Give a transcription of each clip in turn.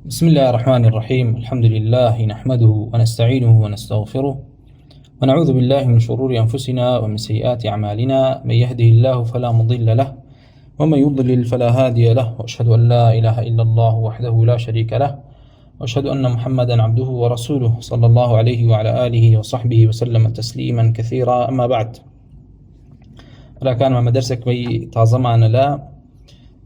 بسم الله الرحمن الرحيم. الحمد لله نحمده ونستعينه ونستغفره ونعوذ بالله من شرور أنفسنا ومن سيئات أعمالنا. من يهده الله فلا مضل له ومن يضلل فلا هادي له، وأشهد أن لا إله إلا الله وحده لا شريك له، وأشهد أن محمدا عبده ورسوله صلى الله عليه وعلى آله وصحبه وسلم تسليما كثيرا. أما بعد، لا كان مع مدرسك بي تعظمنا لا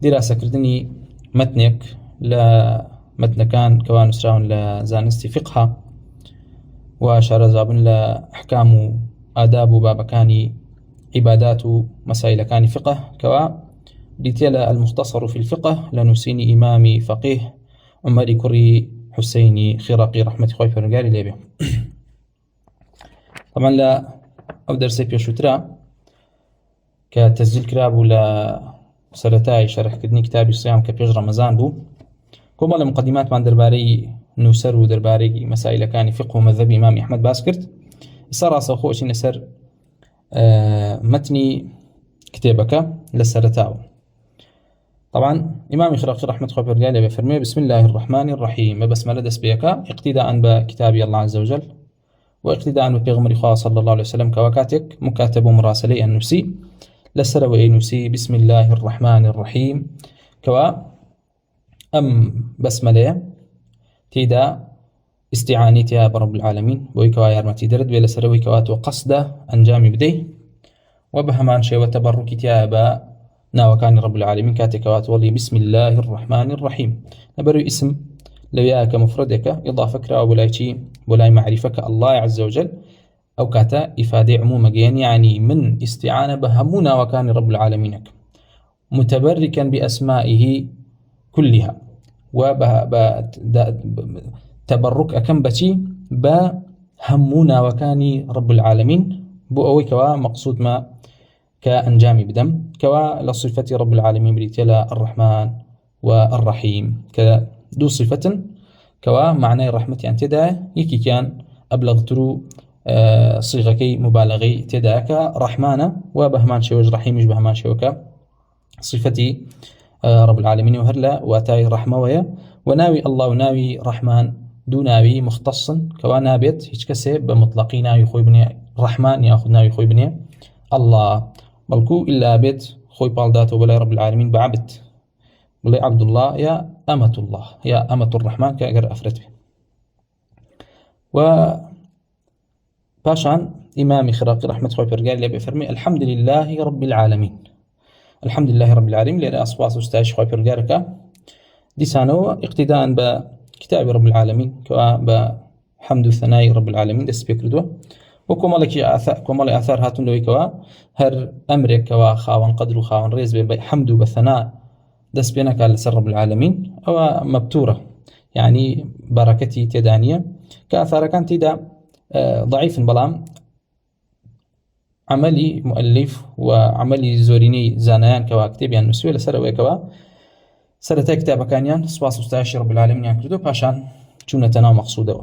دراسة كردني متنك لا متن كان كوان سراون لزانستي فقها وشارزابن لأحكام آداب بابكاني عبادات مسائل كان فقه كوا ديتيلا المختصر في الفقه لنسيني إمامي فقيه عمري كري حسيني خراقي رحمة خوي فرنقاري ليبي. طبعا لا أو درسي بيشوترا كتسجيل كراب ولا سرتاي شرح كدني كتابي الصيام كبيج رمضان بو كومال مقدمات من درباري نوسر ودرباري مسائل كان فقه ومذهب إمام أحمد باسكرت صار صخوش نسر متني كتابك للسرتاو. طبعا إمام خراقي رحمة خبر قال بفرمي بسم الله الرحمن الرحيم بسملة دس بيك اقتداء بكتاب الله عز وجل واقتداء ببيغمر خواه صلى الله عليه وسلم كوكاتك مكاتب مراسلي النفسي لسر وإنسي بسم الله الرحمن الرحيم كوا أم بسملة تيدا استعانتها برب العالمين بويكوا يارمتي درد بلا سروي كوات وقصد أنجام بديه وبهمان شيء وتبرك تيابا ناوكان رب العالمين كاتكوات والله بسم الله الرحمن الرحيم نبرو اسم لو ياك مفردك إضافة كرا ولايتي ولاي معرفك الله عز وجل أو كاتا إفادة عموم يعني من استعانة بهمنا وكان رب العالمين متبركا بأسمائه كلها وتبرك أكم بتي بهمنا وكان رب العالمين بو أوي كوا مقصود ما كأنجامي بدم كوا لصفة رب العالمين بريتلا الرحمن والرحيم كدو صفة كوا معنى الرحمة أن تدعى يكي كان أبلغ ترو صيغكي مبالغي تدعك رحمانة وبهمان شوج رحيم مش بهمان شوكا صفتي رب العالمين وهرلا واتاي رحمة ويا وناوي الله وناوي رحمن دو ناوي مختص كوا نابت هيك كسب بمطلقين ناوي خوي بني رحمن ياخذ ناوي خوي بني الله بلكو إلا بيت خوي بالداته ولا رب العالمين بعبد ولا عبد الله يا أمة الله يا أمة الرحمن كأجر أفرت به. و باشان إمام خراقي رحمة خوي برجال اللي بفرمي الحمد لله رب العالمين. الحمد لله رب العالمين لأن أصواص استاش خوي برجالك دي سانو اقتداء بكتاب رب العالمين كوا بحمد الثناء رب العالمين دس بيكردو وكمالك آثار هاتون لوي كوا هر أمرك كوا خاون قدر وخاون ريز بحمد وبثناء دس بينك على سر رب العالمين أو مبتورة يعني بركتي تدانية كأثار كان تدا ضعيف بلام عملي مؤلف وعملي زوريني زانيان كوا كتاب يعني نسوي لسر كوا سرتا كتاب كانيان سواس استعاش رب العالمين يعني كردو باشان جونة تنا مقصودة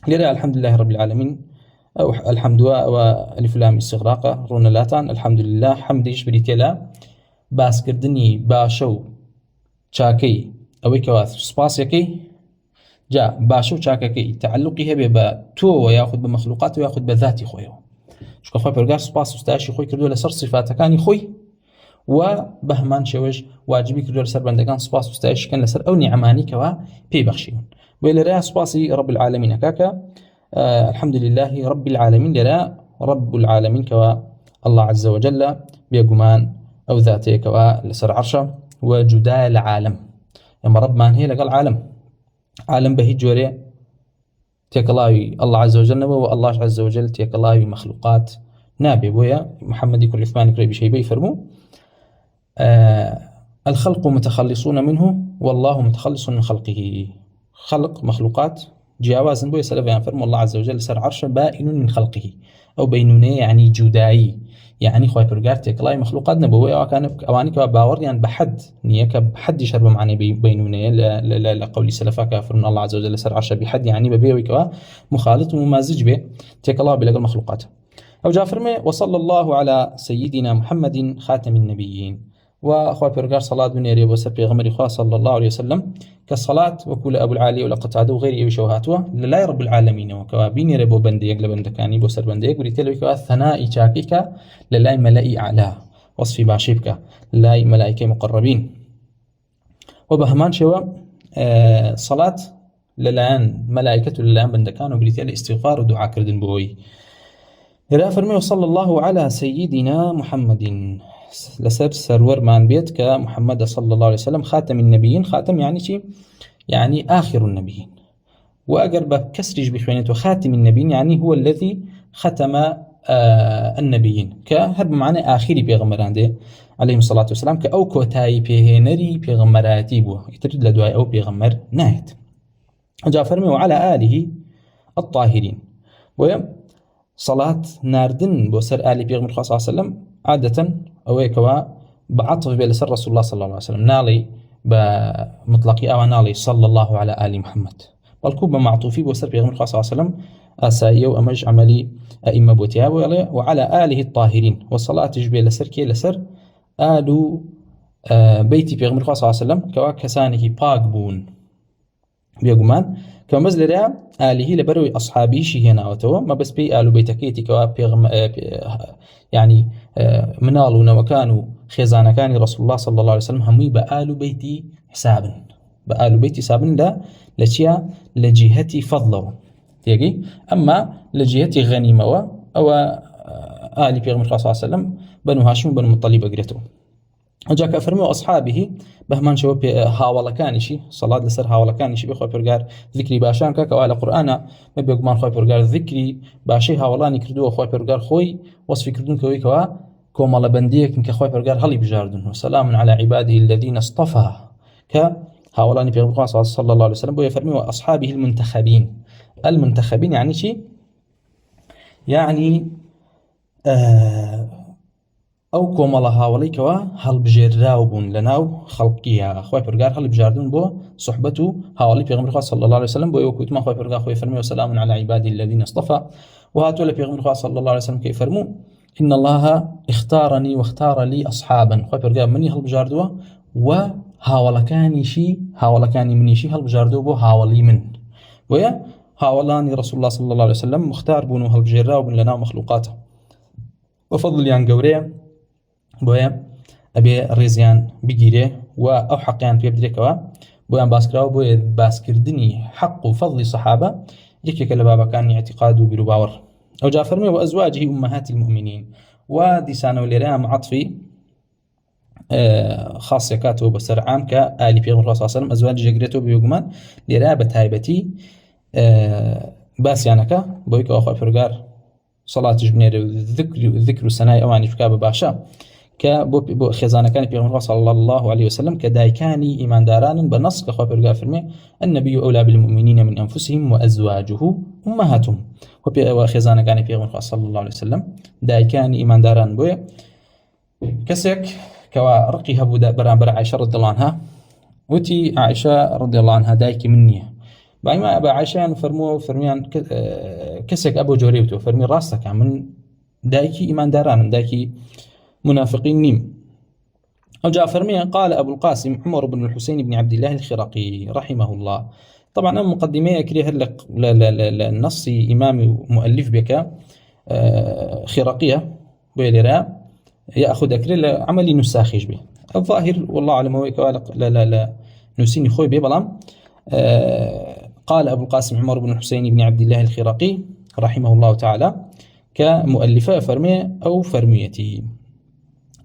لذا الحمد لله رب العالمين أو الحمد وألف لام استغراقة رونا لاتان الحمد لله حمد يشبري تلا باس كردني باشو شاكي أو كواث سباسيكي جاء باشو شاكي تعلقي هبه بتو وياخذ بمخلوقات وياخذ بذاتي خويا شو كفاية برجع سباس استعشي خوي كردو لسر صفات كاني خوي وبهمان شوج واجبي كردو لسر بندقان سباس استعشي كان لسر أو نعماني كوا بي بخشيون وإلى رأي سباسي رب العالمين كاكا الحمد لله رب العالمين للا رب العالمين كوا الله عز وجل بيقمان أو ذاته كوا لسر عرشه وجدال العالم يما رب ما هي لقال عالم به جوري تيكلاوي الله عز وجل والله عز وجل تيكلاوي مخلوقات نابي بويا محمد يكون عثمان كريبي شيء بيفرمو الخلق متخلصون منه والله متخلص من خلقه. خلق مخلوقات جاوازن بويا سلفيان فرمو الله عز وجل سر عرشه بائن من خلقه أو بينوني يعني جدائي يعني خوي برجارتك لا مخلوقات نبوية وكان أوانك باور يعني بحد نيك بحد يشرب معني بينوني لقول سلفا كافر من الله عز وجل سر عرشه بحد يعني ببيوك مخالط وممازج به تك الله بلغ المخلوقات أو جافرمي وصلى الله على سيدنا محمد خاتم النبيين وأخوة برقار صلاة بنيري وسر بيغمري خواه صلى الله عليه وسلم كالصلاة وكل أبو العالي ولا قتاده وغير أي شوهاتوا لله رب العالمين وكوابين ربو بنديق لبندكاني بوسر بنديق وريتلو كوا ثناء شاكيك لله ملائي أعلاه وصفي باشيبك لله ملائكة مقربين وبهمان شوا صلاة للان ملائكة للان بندكان وبريتلو استغفار ودعاء كردن بوي إلى فرمي صلى الله على سيدنا محمد لسر سرور مان بيت كمحمد صلى الله عليه وسلم خاتم النبيين. خاتم يعني شيء يعني آخر النبيين، وأقرب كسرج بخوانته خاتم النبيين يعني هو الذي ختم النبيين كهرب معنى آخري بيغمران ده عليهم الصلاة والسلام كأو كوتاي بيهنري بيغمراتي بو يترد لدعاء أو بيغمر ناهد. وجاء فرمي وعلى آله الطاهرين صلاة ناردن بوسر آل بيغمر صلى الله عليه وسلم عادة أويكوا بعطف بلسر رسول الله صلى الله عليه وسلم نالي بمطلقي أو نالي صلى الله على آل محمد والكوبة معطوفي بوسر بيغمر صلى الله عليه وسلم أسائي وأمج عملي أئمة بوتيها وعلى آله الطاهرين والصلاة تجبي لسر كي لسر آل بيتي بيغمر صلى الله عليه وسلم كوا كسانه باق بون بيغمان كما مزل رأى آله لبروي أصحابه شهينا وتوا ما بس بي آل بيتكيتي كوا بيغم يعني منالونا وكانوا خزانة كان رسول الله صلى الله عليه وسلم همي بآل بيتي حسابا بآل بيتي حسابا لا لشيا لجهتي فضله تيجي أما لجهتي غنيمة أو آل بيغمر صلى الله عليه وسلم بنو هاشم بنو مطلب أقريته. وجاك أفرمي وأصحابه بهمان شو هاولا كانشي صلاة لسر هاولا كانشي بخوي برجار ذكري باشان كاك وعلى قرآن ما بيجمان خوي برجار ذكري باشي هاولاني كردو خوي برجار خوي وصف كردون كوي كوا كومالا بنديك من كخوي برجار هلي بجاردون وسلام على عباده الذين اصطفى ك هاولاني بيغمر صلى الله عليه وسلم ويفرمي وأصحابه المنتخبين يعني شي يعني أو كومالا هاولي كوا هل بجراوبون لناو خلقيا خوي برجار هل بجاردون بو صحبته هاولي بيغمر صلى الله عليه وسلم بو يوكوت ما خوي برجار خوي فرمي وسلام على عبادي الذين اصطفى وهاتوا لبيغمر صلى الله عليه وسلم كيف فرموا إن الله اختارني واختار لي أصحابا خوي برجار مني هل بجاردوا وهاولا كاني مني شي هل بجاردوا بو هاولي من ويا هاولاني رسول الله صلى الله عليه وسلم مختار بونو هل بجراوبون لناو مخلوقاته وفضل يعني قوريه بويا أبي الرزيان بيجيره وأو حقيان بيبدركوا بويا باسكراو بويا باسكردني حق وفضل صحابة يكي كلبابا كان اعتقاده بلباور أو جاء فرمي وأزواجه أمهات المؤمنين ودي سانو لرام عطفي خاص يكاتو بسر عام كآل بيغمر صلى الله عليه وسلم أزواج جقريتو بيقمان لرابة هايبتي باسيانك بويك وأخوة فرقار صلاة جبنير ذكر السناء أواني فكابة باشا كبو خزانة كان بيغمر صلى الله عليه وسلم كدايكاني إيمان داران بنص كخوة برقا فرمي النبي أولى بالمؤمنين من أنفسهم وأزواجه أمهاتهم وخزانة كان بيغمر صلى الله عليه وسلم دايكاني إيمان داران بوي كسك كوا رقيها برا عائشة رضي الله عنها وتي عائشة رضي الله عنها دايكي مني بعدما أبا عائشة فرميان كسك أبو جوريبتو فرمي راسك من دايكي إيمان داران دايكي منافقين نيم. أو جاء فرمي قال أبو القاسم عمر بن الحسين بن عبد الله الخرقي رحمه الله. طبعا أنا مقدمية أكريه لك النص إمامي مؤلف بك خرقية بيلراء يأخذ أكري عملي نساخيش به الظاهر والله أعلم هو لا نسيني خوي به بلام. قال أبو القاسم عمر بن الحسين بن عبد الله الخرقي رحمه الله تعالى كمؤلفة فرمي أو فرميتي.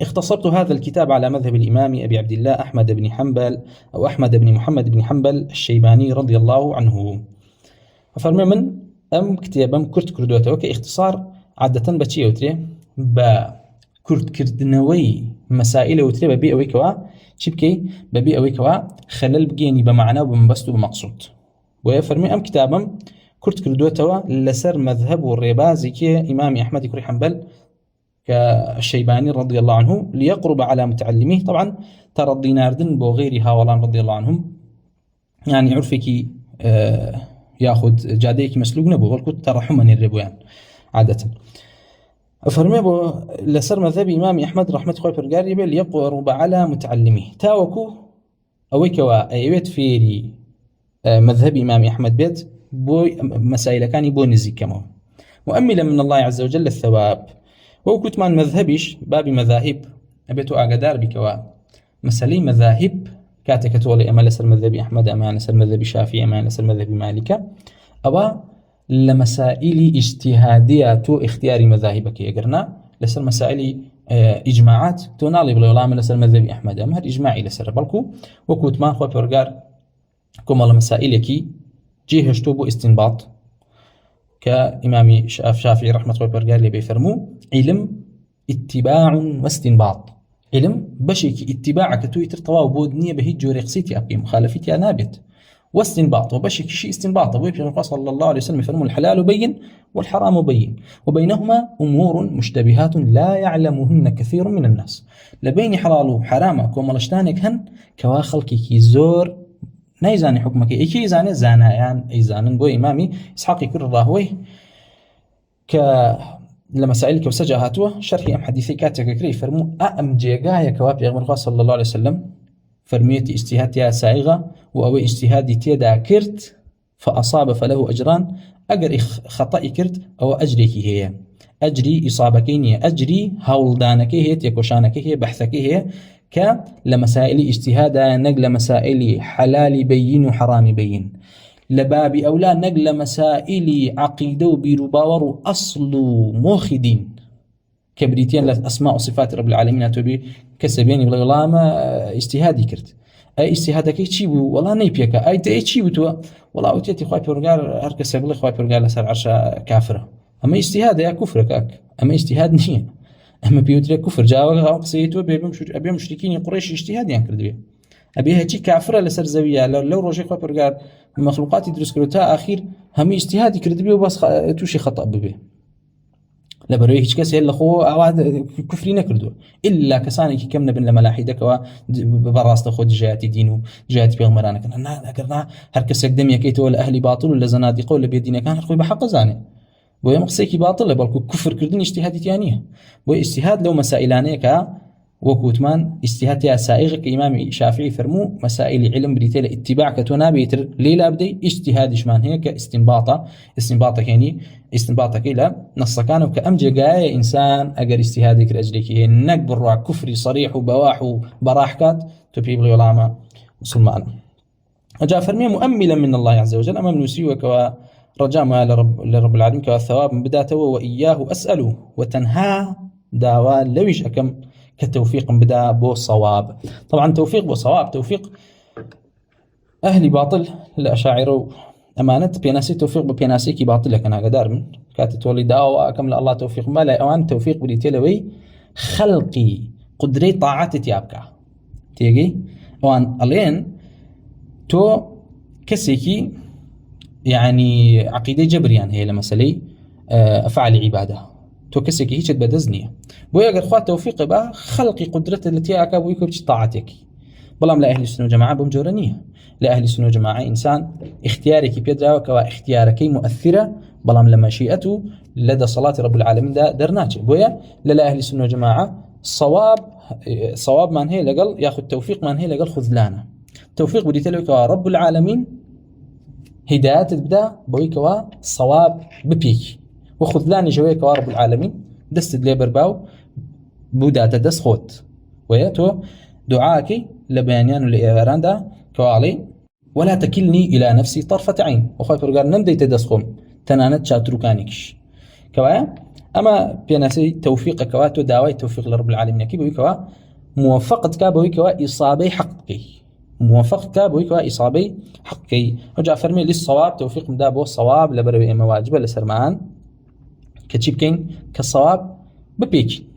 اختصرت هذا الكتاب على مذهب الإمام أبي عبد الله أحمد بن حنبل أو أحمد بن محمد بن حنبل الشيباني رضي الله عنه. فرمي من كتابم كرت كردوته كاختصار عادة بتشي وتري بكرت كردنوي مسائل وتري ببيع ويكوا شبكي ببيع ويكوا خلل بجيني بمعنى وبمبسط وبمقصود. ويفرمي كتابم كرت كردوته لسر مذهب والربازي كي إمام أحمد كري حنبل كالشيباني رضي الله عنه ليقرب على متعلميه. طبعا ترى الديناردن بغير هاولان رضي الله عنهم يعني عرفك ياخذ جاديك مسلوق نبو والكت ترحما الربوان عادة. أفرمي بو لسر مذهب إمام أحمد رحمة الله برقاري بل يقرب على متعلمه تاوكو أويكوا أيوت فيري مذهب إمام أحمد بيت بو مسائل كان بو نزي كما مؤملا من الله عز وجل الثواب وكنت من مذهبش باب مذاهب أبيتو أقدار بكوا مسألة مذاهب كاتك تولي أما لسر مذهب أحمد أما لسر مذهب شافعي أما لسر مذهب مالك أو لمسائل اجتهادية تو اختيار مذاهبك يقرنا لسر مسائل إجماعات تونالي بلا ولا لسر مذهب أحمد أما إجماعي لسر بلكو وكنت ما خو برقار كم الله مسائلك جيهشتو بو استنباط كإمام شافعي رحمة الله برقار لي بيفرمو علم اتباع واستنباط علم بشيك اتباعك تويتر طواو بودنية بهي جوري قصيتي أبقي مخالفتي أنابت واستنباط وبشيك شيء استنباط ويبقى صلى الله عليه وسلم يفرمو الحلال بين والحرام بين وبينهما أمور مشتبهات لا يعلمهن كثير من الناس لبين حلال حرامك وملشتانك هن كواخلك كي زور نايزاني حكمك إيكي زاني زانايان أي زانن بو إمامي إسحاق كر الراهوي لمسائل وسجا هاتوه شرحي أم حديثي كاتك كري فرمو أم جيغايا كواب يغمر صلى الله عليه وسلم فرميتي اجتهاد يا سائغة وأوي اجتهادي تيدا كرت فأصاب فله أجران أجر خطأ كرت أو أجريك هي أجري إصابكين أجري هولدانك هي تيكوشانك هي بحثك هي لمسائل اجتهاد نقل مسائل حلال بين وحرام بين لباب أولى نقل مسائل عقيدة وبيروباور أصل موخدين كبريتين لأسماء وصفات رب العالمين تبي كسبيني بلا والله ما اجتهادي كرت أي اجتهادك يتشيبو والله نيبيك أي تيجيبو تو والله أوتيتي خواي برجال هركس يقول خواي برجال لسر عرشة كافرة أما اجتهاد يا كفرك أما اجتهاد نية أما بيوتري كفر جاوا قصيتو أبي مشركين قريش اجتهاد يعني كردبي أبي هجي كافرة لسر زوية لو رجع خواي برجال مخلوقات يدرس كروتا أخير هم اجتهادي كردبي وبس توشي خطأ ببي لبروي هیچ کس هل خو عواد كفري نكردو إلا كساني كي كمنا بن لملاحدة كوا براست خود جهات دينه جهات بيغمرانا كنا كرنا هر كس يقدم يكيت ولا أهل باطل ولا زنادقة ولا بيدينا كان خوي بحق زاني بويا مقصيكي باطل بلكو كفر كردين اجتهادي تانية بويا اجتهاد لو مسائلانيك وكوتمان اجتهاد يا سائغ كإمام شافعي فرمو مسائل علم بريتيل اتباع كتونا بيتر ليلا بدي اجتهاد شمان هيك استنباطة يعني استنباطك إلى نص كانوا كأمجى جاي إنسان أجر اجتهادك لأجلك نكبر رع كفري صريح وبواح وبراحكات تبيب لي علامة مسلمان أجا فرمي مؤملا من الله عز وجل أمام نسيوك ورجاء ما لرب العالمين كالثواب من بداته وإياه أسأله وتنهى دعوى لويش أكم كتوفيق بدا بو صواب طبعا توفيق بو صواب توفيق أهل باطل الأشاعرة أمانة بيناسي توفيق ببيناسي كي باطل لك أنا قدار من كاتت تولي دعوة أكمل الله توفيق ما لا أوان توفيق بديتلوي خلقي قدري طاعتي تيابكا تيجي أوان ألين تو كسيكي يعني عقيدة جبريان هي لمسألة أفعال عبادة تو كسيكي هيك بدزنية بويا قد خوات توفيق بقى خلقي قدرته التي أكابو يكبش طاعتك بلام لا أهل السنة والجماعة بمجورنية لا أهل السنة والجماعة إنسان اختيارك بيدرا وكوا اختيارك مؤثرة بلام لما شيئته لدى صلاة رب العالمين ده درناك بويا لا أهل السنة والجماعة صواب من هي لقل ياخذ توفيق من هي لقل خذلانه توفيق بدي تلوي كوا رب العالمين هداية تبدأ بوي كوا صواب ببيك وخذلان جوي كوا رب العالمين دست دليبر باو بودا تدس خوت وياتو دعاكي لبيانيان ولإيراندا كوالي ولا تكلني إلى نفسي طرفة عين وخايف رجال نمدي تدسخم تنانت شاتروكانيكش كوا أما بيناسي توفيق كواتو داوي توفيق لرب العالمين كي بوي كوا موفقة كابوي كوا إصابي حقي موفق كابوي كوا إصابي حقي رجع فرمي للصواب توفيق مدابو الصواب لبروي إما واجبة لسرمان كتشيبكين كالصواب ببيكين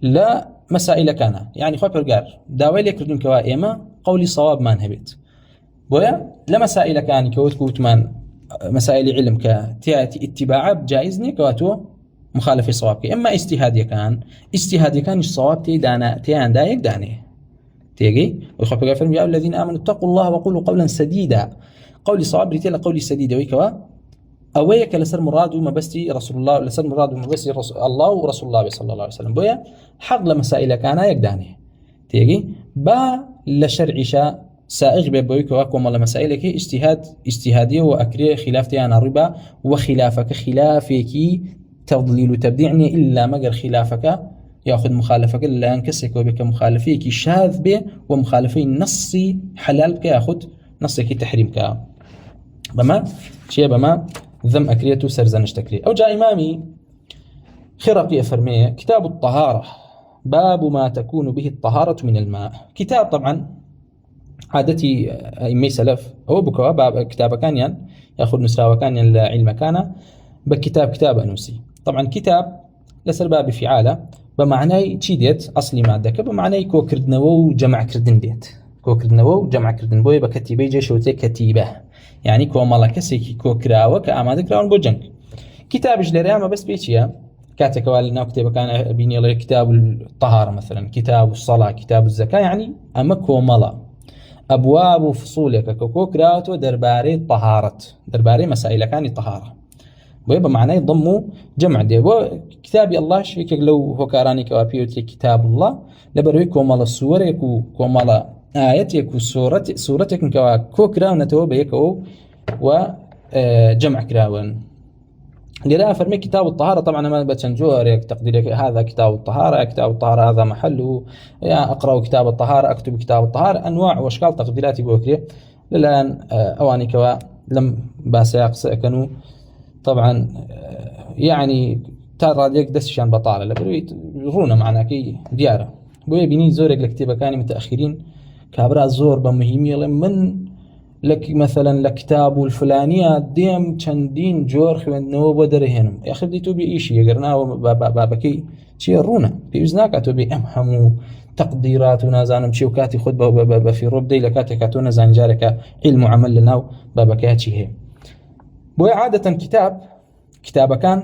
لا مسائل كان يعني خوي برجار داوي لك ردون كوا إما قولي صواب ما نهبت بويا لا مسائل كان كوت من مسائل علم كتياتي اتباع جائزني كواتو مخالف صوابك اما اجتهادي كان الصواب تي تيان دايك داني تيجي وخوي برجار فرم يا الذين آمنوا اتقوا الله وقولوا قولا سديدا قولي صواب ريتيلا قولي سديدا ويكوا ئەوەیە کە لەسەر مراد و مەبەستی رسول الله لەسەر مراد و مەبەستی الله و رسول الله صلى الله عليه وسلم بۆیە حەق لە مەسائلەکانە یەکدانێ تێگەی با لە شەرعیشە سائغ بێ بۆی کەوا کۆمەڵە مەسائلێکی ئیجتیهادیە و ئەکرێ خلافەیان ڕیبا و خلافەکە خلافێکی تەضلیل و تەبدیع نیە ئیلا مەگەر خلافەکە یاخود مخالفەکە لەلایەن کەسێکەوە بێ کە مخالفەیەکی شاذ بێ و مخالفەی نەسی حەلال بکە یاخود نەسێکی تەحریم بکە بەمە چیە بەمە ذم ئەکرێت و سەرزەنش دەکرێت ئەو جا ئیمامی خرقي أفرميه كتاب الطهارة باب ما تكون به الطهارة من الماء كتاب طبعا عادتي أئمة سلف أو بكوا باب كتاب كان يأخذ نسرا وكان العلم كان بكتاب أنوسي طبعا كتاب لسر باب فعالة بمعنى تشيديت أصلي مادة بمعنى كو كردنو جمع كردن ديت كو كردنو جمع كردن بوي بكتيبة جيشوتي كتيبة يعني كو مالكسي كو كراوة كأمادة كراون بوجنك كتاب جلريا ما بس بيتشيا كاتك والنا كتاب كان بيني الله كتاب الطهارة مثلا كتاب الصلاة كتاب الزكاة يعني أما كو مالا أبواب وفصولك كوكو كراتو درباري طهارة درباري مسائل كان طهارة ويبقى معناه يضموا جمع دي كتابي الله شيك لو هو كاراني كوابيوتي كتاب الله لبروي كومالا السورة يكو كومالا آيات يكو سورتك كو كراونة بيكو وجمع كراون لذا فرمي كتاب الطهارة طبعا ما بتنجور تقديرك هذا كتاب الطهارة هذا محله يا أقرأ كتاب الطهارة أكتب كتاب الطهارة أنواع وأشكال تقديراتي بوكري للآن أواني كوا لم باسياق سأكنوا طبعا يعني ترى ديك دسشان بطالة لبروي رونا معنا كي ديارة بوي بيني زورك لكتابة كاني متأخرين كابرا زور بمهمية من لك مثلا لكتاب الفلانية ديم چندين جور خويندنەوە بۆ دەرهێنم يا خدي تو بإيشي يقرناو بابكي شي رونا بيوزناك تو بأم همو تقديرات ونازانم شي وكاتي خد في روب دي لكاتي كاتو نزان جارك علم عمل لناو بابكاتي هي بوي عادة كتاب كان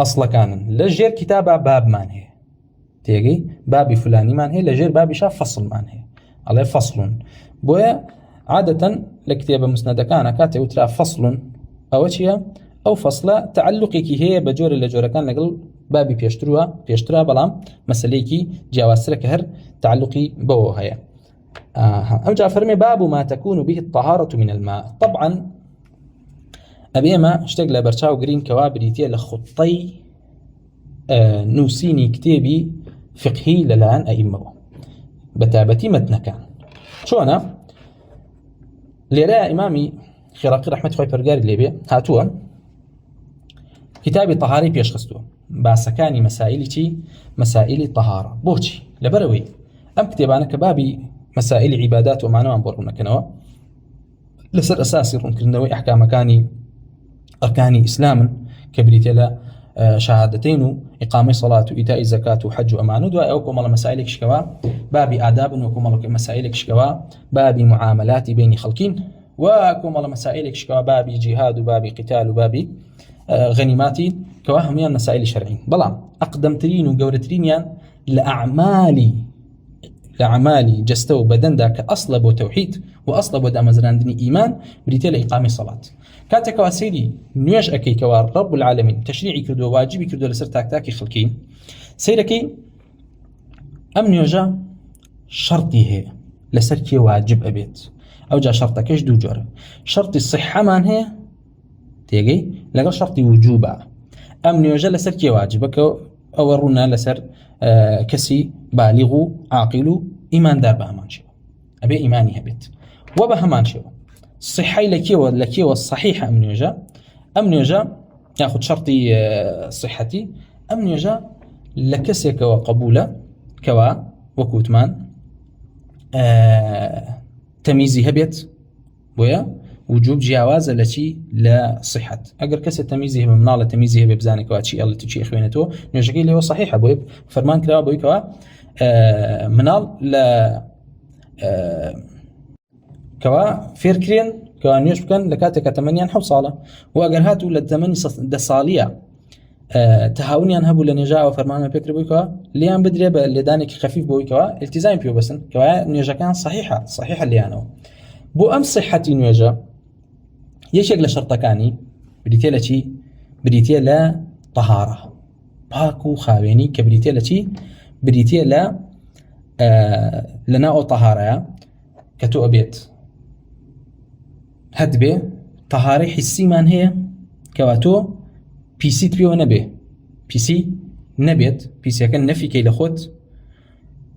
أصلا كان لجير كتابة باب مان هي تيجي بابي فلاني مان هي لجير بابي شاف فصل مان هي عليه فصل بوي عادة لكتابة مسندة كان كاتي وترى فصل أو شيء أو فصلة تعلقك هي بجور اللي جورا كان نقول بابي بيشتروها بلام مسليكي جواسرك هر تعلقي بو هيا أرجع فرمي باب ما تكون به الطهارة من الماء طبعا أبي ما اشتغل برشاو جرين كوابريتي لخطي نوسيني كتابي فقهي للآن أئمه بتابتي متن كان شو أنا ليرى إمامي خراقي رحمة خوي برجاري ليبي هاتوا كتابي طهاري بيشخصتوا باسكاني مسائل طهارة بوشي لبروي أم كتابانا كبابي مسائل عبادات ومعنى أنبرنا كنوا لسر أساسي رنكرنوي أحكام كاني أركاني إسلاما كبريتلا شهادتين إقامة صلاة وإيتاء الزكاة وحج وأمانة وأوكم الله مسائلك شكوا بابي آداب وكم الله مسائلك شكوا بابي معاملات بين خلقين وكم الله مسائلك شكوا بابي جهاد وبابي قتال وبابي غنيماتي كواهم يان مسائل شرعين بلام أقدمترين وجورترين يان لأعمالي جستو بدن ذاك أصلب وتوحيد وأصلب ودام زراندني إيمان بريتيل إقامة صلاة كاتك واسيري نيوش أكي كوار رب العالمين تشريعي كردو واجبي كردو لسر تاكتاكي خلقين سيركي أم نيوجا شرطي هي لسر كي واجب أبيت أو جا شرطكش دو جورة شرطي الصحة مان هي تيجي لقى شرطي وجوبا أم نيوجا لسر كي واجبك أو رونا لسر كسي بالغ عاقل إيمان دار بهمان شو أبي إيماني هبت وبهمان شو صحي لكي والصحيحة أم نيوجا ياخذ شرطي صحتي أم نيوجا لكسي كوا قبولة كوا وكوتمان تمييزي هبت بويا وجوب جواز التي لا صحة أجر كسر تمييزه بمنال تمييزه ببزانك واتشي الله تشي إخوانته نيوجا اللي هو صحيح بويب فرمان كلا بوي كوا منال لا كوا فيركرين كوا نيوش بكن لكاتك 8 حوصالة وأجر هاتوا للثمانية دصالية تهاوني أنهبوا لنجاة وفرمان بكر بوي كوا ليان بدري لدانك خفيف بوي كوا التزام بيو بسن كوا نيوجا كان صحيحة اللي أنا بو أم صحتي نيوجا یەکێک لە شەرتەکانی بریتێ لە چی؟ بریتێ لە طەهارە، پاک و خاوێنی، کە بریتێ لە چی؟ بریتێ لە ناو ئەو طەهارەیە کە تۆ ئەبێت هەد بێ طەهارەی حیسیمان هەیە کەوا تۆ پیسیت پێوە نەبێ، پیسی نەبێت، پیسەکە نەفیکەی لە خۆت،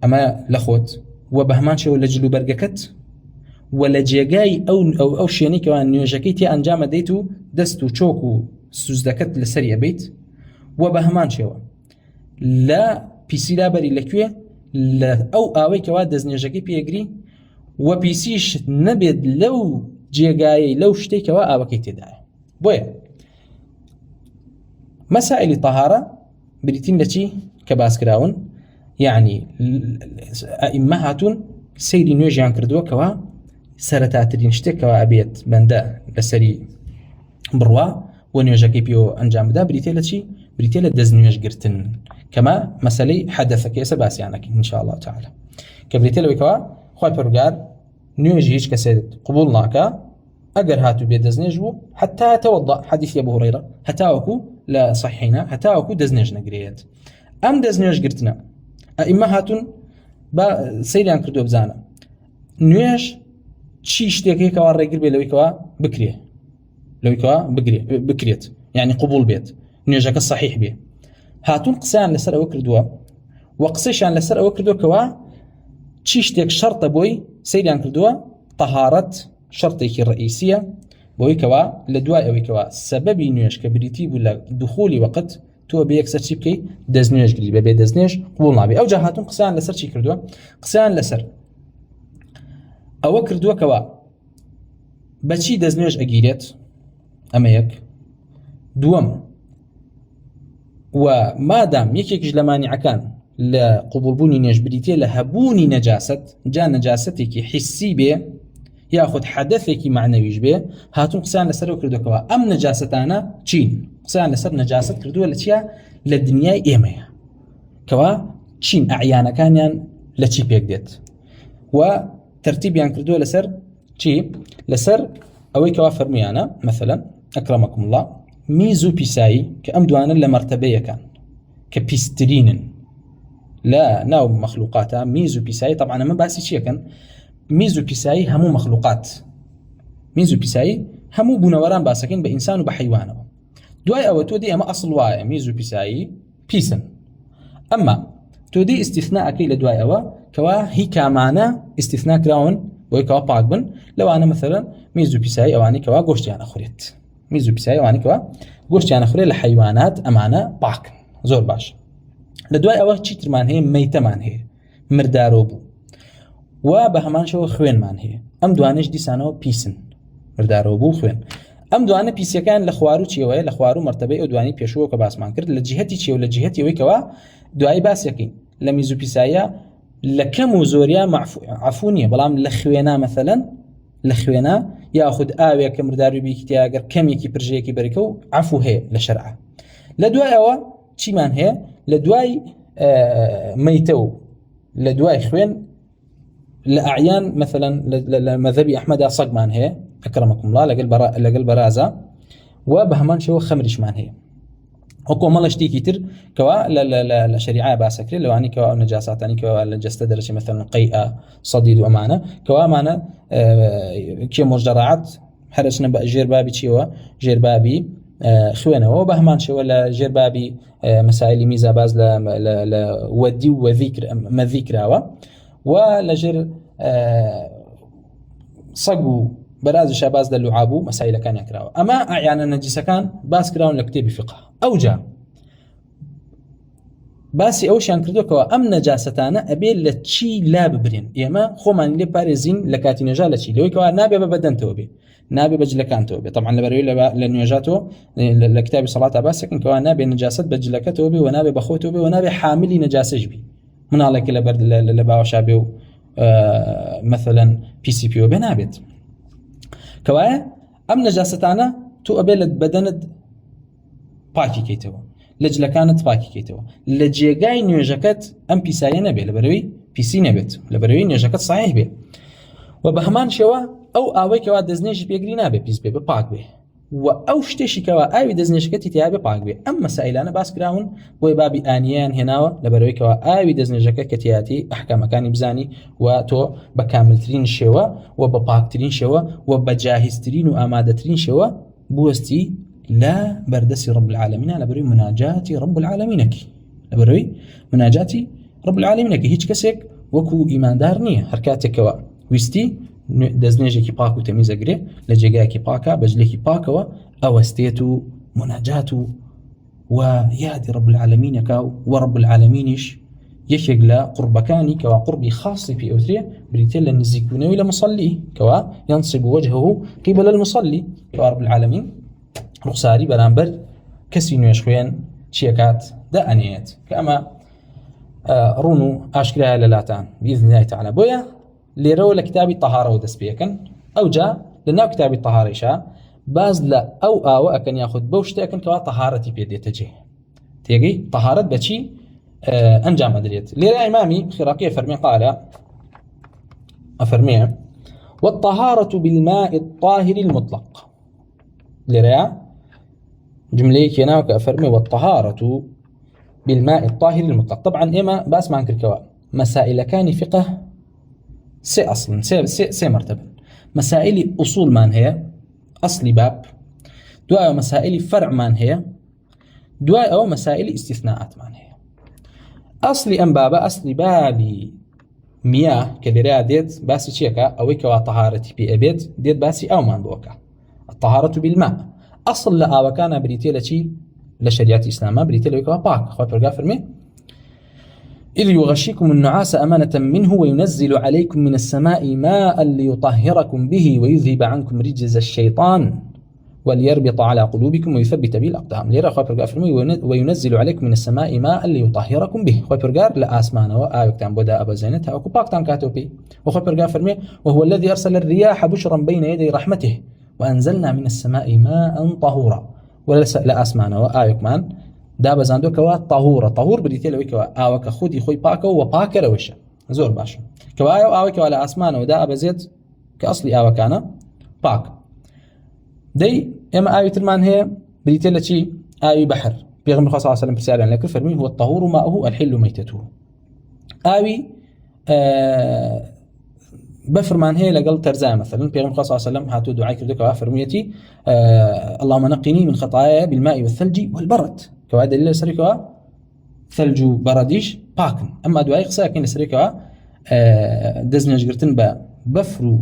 ئەمە لە خۆت و بە هەمان شێوە لە جلو بەرگەکەت و لە جێگای ئەو شوێنەی کەوا نوێژەکەی تێ ئەنجامە دەیت و دەست و چۆک و سوزدەکەت لەسەری ئەبیت و بە هەمان شێوە لە پیسی لابەری لەکوێ لە ئەو ئاوەی کەوا دەستنوێژەکەی پێگری و پیسیش نەبێت لەو جێگایەی لەو شتێکەوە ئاوەکەی تێدایە. بۆیە مەسائلی طەهارە بریتین لە چی کە باسکراون؟ یعنی ئائیممە هاتوون سەیری نوێژیان کردووە کەوا سەرەتاترین شتێکەوە ئەبێت بەندە لەسەری بڕوا و نوێژەکەی پێوە ئەنجام بدا بریتێ لە چی؟ بریتێ لە دەست نوێژگرتن، کەمە مەسەلەی حەدەثەکە ئێستا باسییانەکەین إن شاء الله تعالى، کە بریتێ لەوەی کەوا خوای پەروەردگار نوێژی هیچ کەسێک قبول ناکە ئەگەر هاتوو بێ دەستنوێژ بوو حتى يتوضأ، حەدیثی ئەبو هورەیرە، هەتاوەکو لە صحیحینە هەتاوەکو دەستنوێژ نەگرێت. ئەم دەستنوێژگرتنە ئائیممە هاتوون بە سەیریان کردووە بزانە نوێژ چی شتێکەیە کەوا ڕێگر بێ لەوەی کەوا بکرێ، لەوەی کەوا بکرێت، یعنی قبول بێت، نوێژەکە صحیح بێ. هاتوون قسەیان لەسەر ئەوە کردووە و قسەیشان لەسەر ئەوە کردووە کەوا چی شتێک شەرتە بۆی سەیریان کردووە طەهارەت شەرتێکی ڕئیسیە بۆی کەوا لە دوای ئەوەی کەوا سەبەبی نوێژ کە بریتی بوو لە دوخولی وەقت تۆ بە یەکسەر چی بکەی؟ دەستنوێژگری، بەبێ دەستنوێژ قبول نابێ. ئەو جا هاتوون قسەیان لەسەر چی کردووە؟ قسەیان لەسەر ئەوە کردووە کەوا بەچی دەستنوێژ ئەگیرێت، ئەمە یەک. دووەم، و مادام یەکێکیش لە مانیعەکان لە قبولبوونی نوێژ بریتێ لە هەبوونی نەجاست، جا نەجاستێکی حیسی بێ یاخود حەدەثێکی معنەویش بێ، هاتوون قسەیان لەسەرەوە کردووە ئەم نەجاستانە چین؟ قسەیان لەسەر نەجاست کردووە لە چیە؟ لە دنیای ئێمەیە کەوا چین ئەعیانەکانیان لە چی پێک دێت و ترتیبیان کردووە لەسەر چی؟ لەسەر ئەوەی کەوا فەرمویانە مثلا ئەکرەمەکم الله میز و پیسایی کە ئەم دوانە لە مەرتەبەیەکان کە پیسترینن لە ناو مەخلوقاتە. میز و پیسایی طبعا ئەمە باسی چیەکەن؟ میز و پیسایی هەموو مەخلوقات، میز و پیسایی هەموو بوونەوەران باسەکەین بە ئینسان و بە حیوانەوە. دوای ئەوە تۆ دێ ئەمە ئەسڵ وایە میز و پیسایی پیسن، ئەمما تۆ دێ ئیستیثناءەکەی لە دوای ئەوە کەوا هی کامانە ئیستیثنا کراون بۆی کەوا پاک بن لەوانە مثلا میز و پیسایی ئەوانەی کەوا گۆشتیان ئەخورێت، میز و پیسایی ئەوانەی کەوا گۆشتیان ئەخورێت لە حیوانات ئەمانە پاکن، زۆر باش. لە دوای ئەوە چیترمان هەیە؟ مەیتەمان هەیە، مردارۆ بوو و بە هەمان شێوە خوێنمان هەیە. ئەم دوانش دیسانەوە پیسن، مردارۆ بوو خوێن. ئەم دوانە پیسەکان لە خوار و چیەوەیە؟ لە خوار و مەرتەبەی ئەو دوانی پێشووە کە باسمان کرد لە جیهەتی چیە و لە جیهەتی ئەوەی کەوا دوایی باسیەکەین. لە میز و پیسایە لە کەم و زۆریا عەفو نییە، بەڵام لە خوێنە مثلا لە خوێنە یاخود ئاوێک کە مرداروی بیکتیا ئەگەر کەمێکی پرژەیەکی بەریکە و عەفو هەیە لە شەرعە. لە دوای ئەوە چیمان هەیە؟ لە دوای مەیتە و لە دوای خوێن لە ئەعیان مثلا لە مەذهبی ئەحمەدا سەگمان هەیە ئەکرەمەکم الله لەگەڵ بەرازە و بە هەمان شێوە خەمریشمان هەیە. وەکو مەڵە شتێکی تر کەوا لە شەریعە باسەکرێت لەوانی کەوا ئەو نەجاساتانی کەوا لە جەستە دەرەچێ مثلا قەیئە سەدید و ئەمانە کەوا ئەمانە کێ مۆژدەڕاعەت هەرچنە بە ژێربابی چیەوە؟ ژێربابی خوێنەوە بە هەمان شێوە لە ژێربابی مەسائلی میزە باز لە وەدی و مەذی کراوە و لەژێر سەگ و بەرازی شاباز لە لوعاب و مەسائلەکانیان کراوە. ئەمە ئەعیانە نەجیسەکان باس کراون لە کتێبی فقه. ئەوجا باسی ئەوشیان کردوکەوە ئەم نەجاستانە ئەبێ لە چی لا ببرین. ئێمە خۆمان لێ پارێزین لە کاتی نوێژە لە چی؟ لەوەی کەوا نابێ بە بەدەنتەوە بێ، نابێ بە جلەکانتەوە بێ. طبعا لەبەرەوەی لە نوێژاتەوە لە کتابی سەڵاتە باسەکەن کەوا نابێ نەجاست بە جلەکەتەوە بێ و نابێ بە خۆتەوە بێ و نابێ حاملی نەجاسەش بی، مناڵێکی لە باوەشا بێ و مثلا PCPO بێ نابێت. کەوایە ئەم نەجاستانە تۆ ئەبێ لە بەدەنت پاکی کەیتەوە، لە جلەکانت پاکی کەیتەوە، لە جێگای نوێژەکەت ئەم پیسایە نەبێ، لەبەرەوەی پیسی نەبێت، لەبەرەوەی نوێژەکەت صحیح بێ. و بە هەمان شێوە ئەو ئاوەی کەوا دەستنێژی پێگری نابێ پیس بێ پاک بێ و ئەو شتێکی کەوا ئاوی دەستنێژەکەتی تیابێ پاک بێ. ئەم مەسائلانە باس کراون بۆی بابی ئانیان هێناوە لەبەرەوەی کەوا ئاوی دەستنێژەکە کە تیاتی ئەحکامەکانی بزانی و تۆ بە کاملترین شێوە و بە پاکترین شێوە و بە جاهیزترین و ئامادەترین شێوە بوەستی لە بەردەستی رب العالمین لەبەرەوەی مناجاتی رب العالمینەکی لەبەرەوەی مناجاتی رب العالمینەکی هیچ کەسێک وەکو ئیماندار نییە هەر کاتێکەوە ویستی دەستنێژێکی پاک و تەمیزەگرێ لە جێگایەکی پاکە بەجلێکی پاکەوە ئەوەستێت و مناجات و یادی رب العالمینەکە و رب العالمینیش یەکێک لە قوربەکانی کەوا قوربی خاصی پێ ئەوترێ بریتێ لە نزیکبوونەوەی لە مصلی کەوا ينصب وجهه قبل المصلي کەوا رب العالمین ڕوخساری بەرامبەر کەسی نوێژ خوێن چیەکات دائەنێت کە ئەمە ڕوون و ئاشکرایە لە لاتان بإذن الله تعالى. بۆیە لێرەوە لە کتابی تەهارەوە دەست پێکەن ئەوجا لە ناو کتابی تەهارەیشە باز لە ئەو ئاوە ئەکەن یاخود بەو شتێکن کەوا تەهارەتی پێ دێتە جێ تێگەی تەهارەت بەچی ئەنجام ئەدرێت. لێرە ئیمامی خراقی فەرمێ قالە ئەفەرمێ والطهارة بالماء الطاهر المطلق. لێرە جملەیەکی هێناوە کە ئەفەرمێ والطهارة بالماء الطاهر المطلق. طبعا ئێمە باسمان کردکەوە مەسائلەکانی فقه سێ ئەسڵن سێ مرتبە. مەسائلی ئوسوڵمان هەیە ئەسلی باب، دوای ئەوە مەسائلی فەرعمان هەیە، دوای ئەوە مەسائلی ئیستیثناءاتمان هەیە. ئەسلی ئەم بابە ئەسلی بابی میاه کە لێرەیە دێت باسی چیەکە ئەوەی کەوا تەهارەتی پێ ئەبێت دێت باسی ئەومان بۆکە الطهارة بالماء. ئەسڵ لە ئاوەکانە بریتێ لە چی؟ لە شریعەتی ئیسلامە بریتێ لەوەی کەوا پاک. خۆی پەروەردگار فەرمێ إذ يغشيكم النعاس أمانة منه وينزل عليكم من السماء ماء ليطهركم به ويذهب عنكم رجز الشيطان وليربط على قلوبكم ويثبت به الأقدام. ليرى خۆی پەروەردگار فەرمێ وينزل عليكم من السماء ماء ليطهركم به. خۆی پەروەردگار لە ئاسمانەوە ئاوێکتان بۆ دائەبەزێنێت تاوەکو پاکتان کاتەوە پێی. وخۆی پەروەردگار فەرمێ وهو الذي أرسل الرياح بشرا بين يدي رحمته وأنزلنا من السماء ماء طهورا. ولا ئاسمانەوە ئاوێکمان دابەزاندۆکەوە طهورە. طهور بریتێ لەوەی کەوا ئاوەکە خودی خۆی پاکە و پاکەرەوەشە زۆر باشە کەوا ئاوێکەوە لە ئاسمانەوە دائەبەزێت کە ئەسلی ئاوەکانە پاک. دەی ئێمە ئاوی ترمان هەیە بریتێ لە چی؟ ئاوی بەحر. پێغەمبەر صلی الله علیه و سلم پرسیاریان لێ کرد فەرمووی هو الطهور ماؤه الحل ميتته. ئاوی بەفرمان هەیە لەگەڵ تەرزای مثلا پێغەمبەر صلی الله علیه و سلم هاتوو دوعای کردوکەوە فەرموویەتی اللهم نقني من خطاياي بالماء والثلج والبرد کەوا دلیل لەسەرێکەوە ثلج و بەڕەدیش پاکن. ئەمما دوای قسەکەین لەسەرێکەوە دەستنێژگرتن بە بەفر و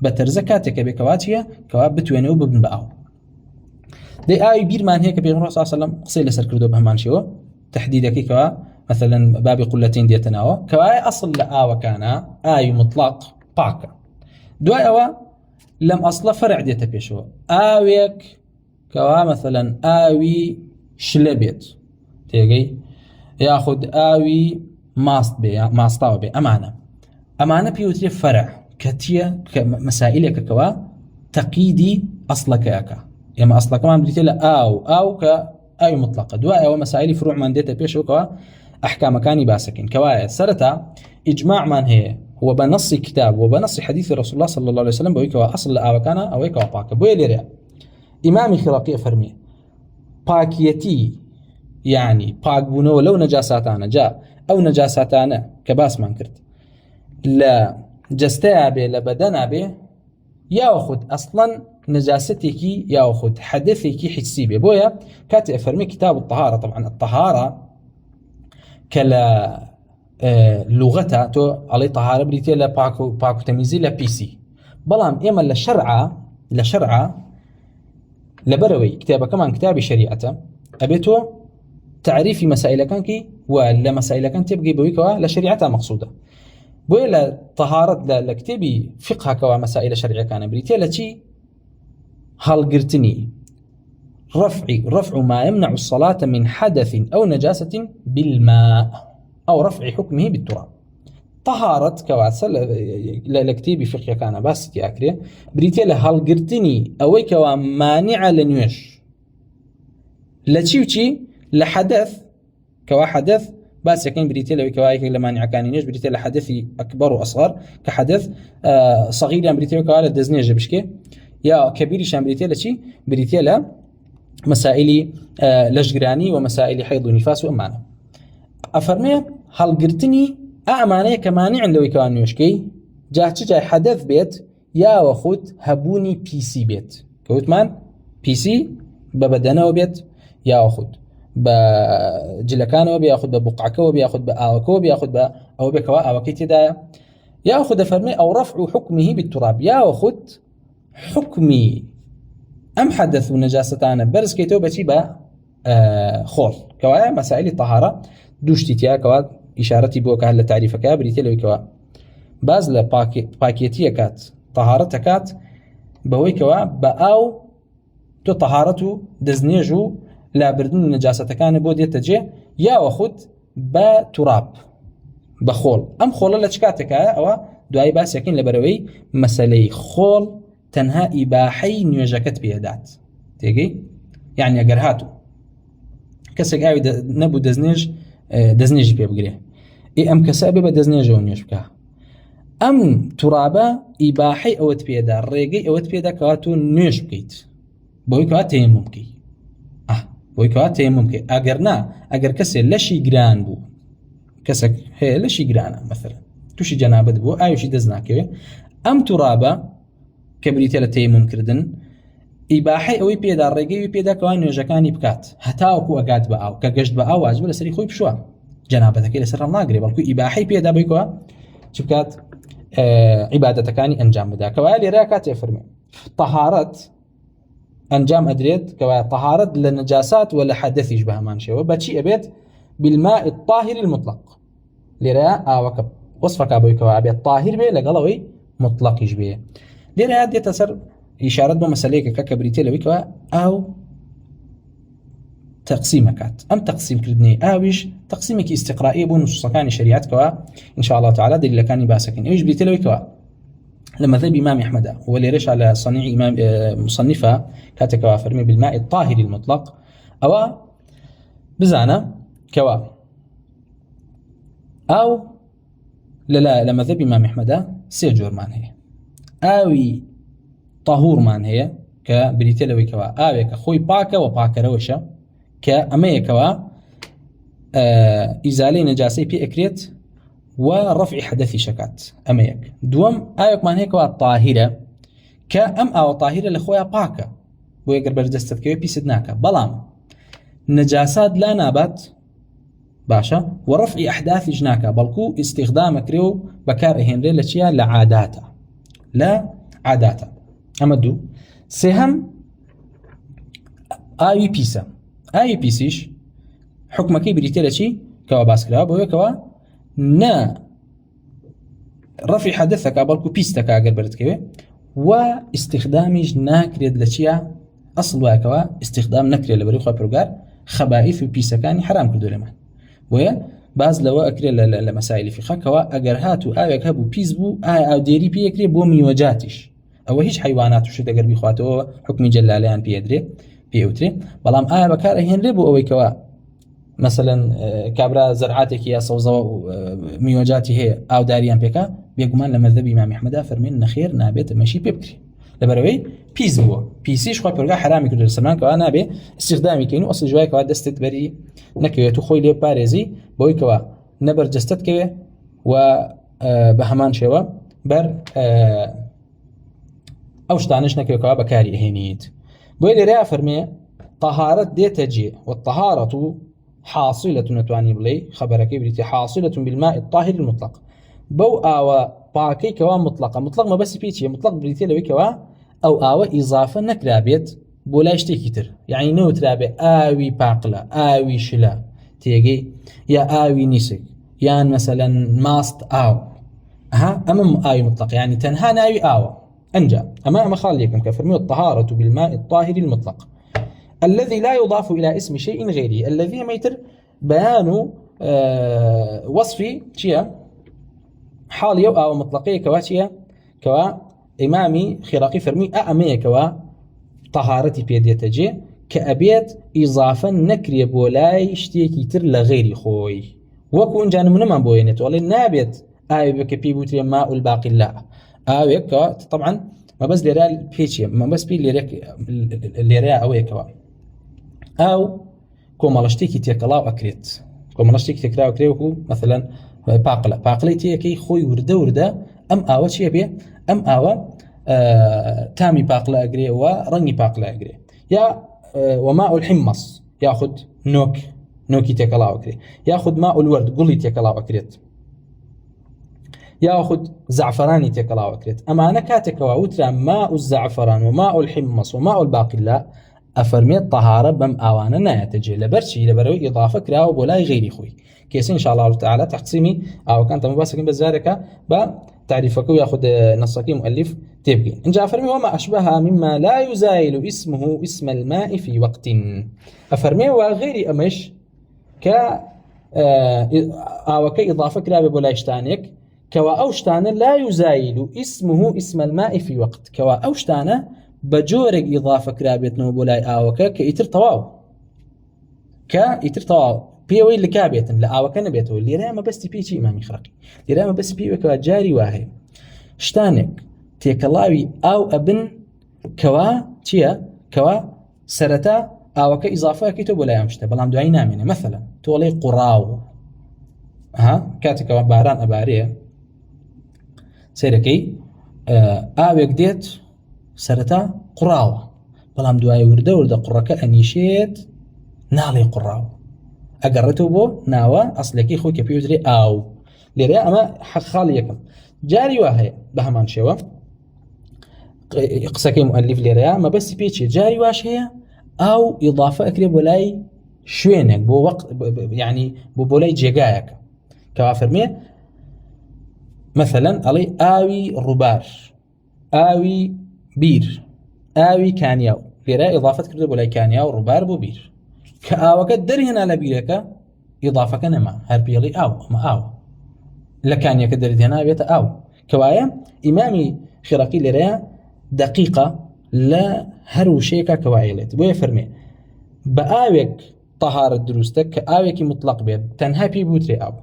بە تەرزە کاتێکە بێکەوە چیە کەوا بتوێنێ و ببن بە ئاو. دەی ئاوی بیرمان هەیە کە پێغەمبەر صلی الله علیه و سلم قسەی لەسەر کردو بە هەمان شێوە تحدیدەکەی کەوا مثلا بابی قولەتین دێتنەوە کەوا ئەسڵ لە ئاوەکانە ئاوی مطلق پاکە. دوای ئەوە لەم ئەسڵە فەرع دێتە پێشەوە ئاوێک کەوا مثلا ئاوی شلە بێت تێگەی یاخود ئاوی ماست بێ یا ماستاوە بێ ئەمانە پێوترێ فەرع کە چیە کە مەسائلێکە کەوا تەقییدی ئەسڵەکەیەکە. ئێمە ئەسڵەکەمان بریتێ لە ئاو کە ئاوی مطلقە. دوای ئەوە مەسائلی فروعمان دێتە پێشەوەکەوە ئەحکامەکانی باسەکەین کەوایە سەرەتا ئیجماعمان هەیە و بنص كتاب وبنص حديث رسول الله صلى الله عليه وسلم بويكوا أصل الآوكانا أويكوا باكا بويا ليريا إمامي خراقي فرمي باكيتي يعني باك بونو لو نجاساتانا جاء أو نجاساتانا كباس من كرت لا جستيا بي لبدنا بي ياخد أصلا نجاستكي ياخد حدثكي حسي بي بويا كاتي فرمي كتاب الطهارة. طبعا الطهارة كلا لغتها تو علي طهارة بريتي لا باكو تميزي لا بيسي بلام إما لشرعة لبروي كتابة كمان كتابي شريعته أبيتو تعريفي مسائل كانكي ولا مسائل كان تبقي بويكوا لشريعتها مقصودة بويلا طهارة لكتابي فقه كوا مسائل شرعية كان بريتي لا شيء هالقرتني رفع ما يمنع الصلاة من حدث أو نجاسة بالماء أو رفع حكمه بالتراب. طهارة كواسل لكتيبي فقه كان بس تأكله بريتي هالقرتني أوي كوا مانع لنيش لتشيوشي لحدث كوا حدث بس يكين بريتي لو كوايك لما نعكاني نيش بريتي لحدثي أكبر وأصغر كحدث صغير يعني بريتي كوالا دزنيج بشكي يا كبير شان بريتي لشي بريتي لا مسائل لجراني ومسائل حيض ونفاس وأمانة أفرمي هل قرتني أمانة كمانع لو كان يشكي جاي حدث بيت يا وخد هبوني بي سي بيت كوتمان بي سي ببدنه بيت يا وخد بجلكانه بياخد ببقعكه بياخد بآوكه بياخد أو بكوا أوكيتي دا ياخد فرمي أو رفع حكمه بالتراب يا وخد حكمي أم حدث نجاستان برز كيتو بتي با خول كوا مسائل الطهارة دوشتي تيا كوا إشارتي بوك هل تعريفك بريتي لو كوا باز باكيتية كات طهارة كات بوي كوا بأو تو طهارته دزنيجو لا بردون نجاسة كان بودي تجي يا وخد بتراب بخول أم خول لشكاتك أو دعاي باس يكين لبروي مسألة خول تنها إباحي نيوجاكت بيدات تيجي يعني أجر هاتو كسك أوي نبو دزنيج بيبقريه إيه أم كسابي بدزنيج ونيوش بكاه أم ترابا إباحي أوت بيدا ريجي أوت بيدا كاتو نيوش بكيت بوي كات ممكن بوي كات ممكن أجر كسر لشي جران بو كسك هي لشي جران مثلا توشي جنابة بو أيوشي دزناكي أم ترابا كبريتي لتيمم كردن إباحي أوي بيدا ريجي بيدا كوان نيوجاكاني بكات هتاوكو أقاد بأو كجشت بأو واجب لسري خوي بشوا جنابتك لسر الناقري بلكو إباحي بيدا بيكوا شبكات عبادتك كاني أنجام بدا كوالي راكات يفرمي طهارة أنجام أدريد كوا طهارة للنجاسات ولا حدث يشبه مانشي وباتشي أبيت بالماء الطاهر المطلق لراء وكب وصفك أبوي كوا أبيت طاهر بي لقلوي مطلق يشبه لراء دي تسر إشارة بمساليك ككبريتي لوي كوا أو تقسيمكات أم تقسيم كردني أويش تقسيمك استقرائي بو نصوصا كان شريعت كوا إن شاء الله تعالى دليل كان باسكين أويش بريتي لوي كوا لما ذهب إمام أحمد هو اللي ريش على صنيع إمام مصنفة كاتكوا فرمي بالماء الطاهر المطلق أو بزانا كوا أو لا لما ذهب إمام أحمد سيجور مان هي أوي طهور مان هي كبريتي لوي كوا أوي كخوي باكا وباكا روشة كأمي كوا إزالي نجاسي بي أكريت ورفع حدث شكات أميك دوم آيك من هيك طاهرة كأم أو طاهرة لخويا باكا ويقر برجستك كوي بيسدناك بلام نجاسات لا نابت باشا ورفع أحداث جناكا بلكو استخدامك ريو بكارهن ري لشيا لعاداتا لا عاداتا أمدو سهم آي بيسا آي بيسيش حكمكي بريتي لشي كوا باسكرا بوي كوا نا رفع حدثك بلكو بيستك أقل بردكوي واستخدامج ناكريد لشيا أصل واكوا استخدام نكري لبريخوا بروغار خبائث بيسكاني حرام كردو لمان ويا باز لو أكري لمسائل في خاكوا أجر هاتو آيك هبو بيزبو أو ديري بيكري بو ميوجاتش أو هيش حيوانات وشو دقر بيخواتو حكم جلاليان بيدري بيوتري بلام بكار هنري بو أوي كوا مثلا كابرا زرعاتك يا صوزة ميوجاتي هي أو داريان بيكا بيقومان لما ذهب إمام أحمد فرمين نخير نابت ماشي بيبكري لبروي بيز بو بيسيش خو بيرجع حرامي كل السمان كوا نابي استخدامي كينو أصل جواي كوا دستت بري نكوي تو خوي لي باريزي بوي كوا نبر جستت كوا و بهمان شوا بر أوش تعنيش نكوي كوا بكاري هنيد بوي لي رأى فرمي طهارة دي تجي والطهارة حاصلة نتواني بلي خبرك بريتي حاصلة بالماء الطاهر المطلق بو آوا باكي كوا مطلق ما بس بيتي مطلق بريتي لوي كوا أو آوا إضافة نكرابيت بولا يشتكي تر يعني نو ترابي آوي باقلة آوي شلا تيجي يا آوي نسك يعني مثلا ماست آو أمام آوي مطلق يعني تنهى ناوي آوا أنجا أما خاليكم كفرمي الطهارة بالماء الطاهر المطلق الذي لا يضاف إلى اسم شيء غيره الذي ميتر بيان وصفي شيء حالي أو مطلقية كواتيا كوا إمامي خراقي فرمي أأمي كوا طهارتي بيدي تجي كأبيت إضافة نكري بولاي اشتيكي تر لغيري خوي وەکو ئەنجا نمونەمان بۆ هێنێت وەڵێ نابێت ئاوێ بکە پێی بوترێ ماء الباقیلا ئاوێک کە طبعا مەبەست لێرە پێچیە مەبەست پێی لێرەیە ئەوەیەکەوە ئاو کۆمەڵە شتێکی تێکەڵاو ئەکرێت کۆمەڵە شتێکی تێکراو ئەکرێ وەکو مەثەڵەن پاقلەی تێیەکەی خۆی وردە ئەم ئاوە چیە بێ ئەم ئاوە تامی پاقلە ئەگرێ و ڕەنگی پاقلە ئەگرێ یا وماء الحمص یاخود نۆکی تێکەڵاو ئەکرێ یاخود ماء الورد گوڵی تێکەڵاو ئەکرێت یاخود زعفرانی تێکەڵاو ئەکرێت ئەمانە کاتێکەوە وترا ماء الزعفران وماء الحمص وماء الباقلا ئەفەرمێت طەهارە بەم ئاوانە نایەتە جێ لەبەرچی لەبەرەوەی ئیضافە کراوە بۆ لای غەیری خۆی کێسە إن شاء الله تعالى تقسیمی ئاوەکانتەمە باسەکەین بەزارێکە بە تعريفك وياخذ نصك مؤلف تبقي إن جافرمي وما أشبهها مما لا يزايل اسمه اسم الماء في وقت أفرمي وغير أمش ك أو كإضافة كلاب ولا يشتانك كوا أوشتان لا يزايل اسمه اسم الماء في وقت كوا أوشتان بجورك إضافة كلابتنا ولا أو كإتر طواو كإتر طواو بيوي اللي كابيتن لا أو كان بيته اللي رأى بس تبي شيء إمام خرقي اللي رأى بس بيوي كجاري واهي شتانك تيكلاوي أو ابن كوا تيا كوا سرتا أو كإضافة كتب ولا يمشته بلام دعي نامينه مثلا تولي قراو ها كاتك باران أبارية سيركي أو يقديت سرتا قراو بلام دعي ورده قرك أنيشيت نالي قراو أقرته بو ناوا أصلكي خوك بيوتري أو ليري أما حخالي يكم جاري واهي بهمان شوا قصكي مؤلف ليري ما بس بيتشي جاري واش هي أو إضافة أكريب ولاي شوينك بو وقت يعني بو بولاي جيجايك كوافرمي مثلا علي آوي ربار آوي بير آوي كانياو ليري إضافة كريب ولاي كانياو ربار بو بير كأوك درهنا لبيرك إضافة كنما هربيلي أو ما أو لكان يقدر هنا بيت أو كوايا إمامي خراقي لريا دقيقة لا هرو شيكا كوايلت بويا فرمي بآوك طهارة دروستك كآوك مطلق بيب تنها بي بوتري أو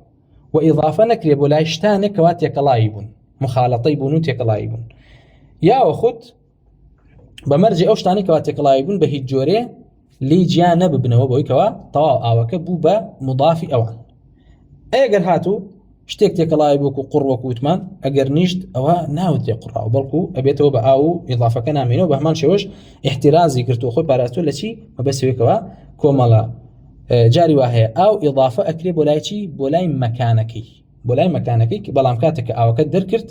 وإضافة نكري بولا يشتانك كواتيك لايبون مخالطي بونوتيك لايبون يا أخد بمرجع أوشتاني كواتيك لايبون بهي الجوري لي جيانا ببنوا بوي كوا طواو آوك بوبا مضافي أوان أجر هاتو شتێک تێکەڵای بۆکو قڕوەک وتمان ئەگەر نیشت ئەوە ناوت تێقڕاو بەڵکو ئەبێتەوە بە ئاو ئیضافەکە نامێنەوە بە هەمان شێوەش احتیرازی کردو خۆی پاراستۆ لە چی مەبەستەوەیەکەوە کۆمەڵە جاری وا هەیە ئاو ئیضافە ئەکرێ بۆ لای چی بۆ لای مەکانەکەی بەڵام کاتێک کە ئاوەکە دەرکرد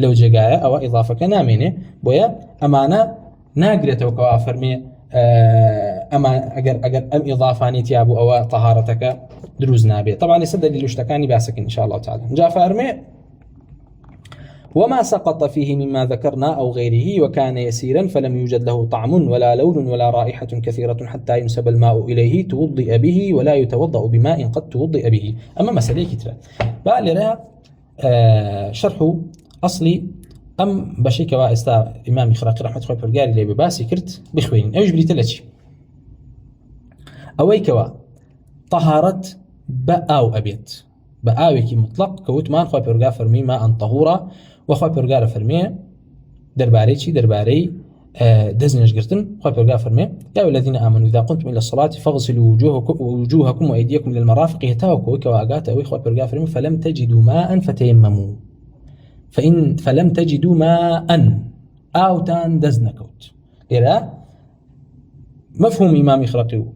لەو جێگایە ئەوە ئیضافەکە نامێنێ بۆیە ئەمانە ناگرێتەوە کەوا فەرمێ ئەما ئەگەر ئەم ئیضافانی تیا بوو ئەوە تەهارەتەکە دروز نابێت طبعا لسه دليل شتكاني باسك إن شاء الله تعالى جاء فارمي وما سقط فيه مما ذكرنا أو غيره وكان يسيرا فلم يوجد له طعم ولا لون ولا رائحة كثيرة حتى ينسب الماء إليه توضئ به ولا يتوضأ بماء قد توضئ به أما مسألة كتير بقى لها شرح أصلي أم بشيك واستا إمام خراقي رحمة الله فرقالي لي بباسي كرت بخوين أوش بريت لتشي أويكوا طهارة بأو أبيت بأويكي مطلق كوتمان خواه برقا فرمي ماء طهورا وخواه برقا فرمي درباري دزنش قرتن خواه برقا فرمي يا أيها الذين آمنوا إذا قمتم إلى الصلاة فاغسلوا وجوهكم وأيديكم للمرافق يتاوكوا كواقات أوي خواه برقا فرمي فلم تجدوا ماء فتيمموا فلم تجدوا ماء أوتان دزنكوت إلى مفهوم إمام خرقيو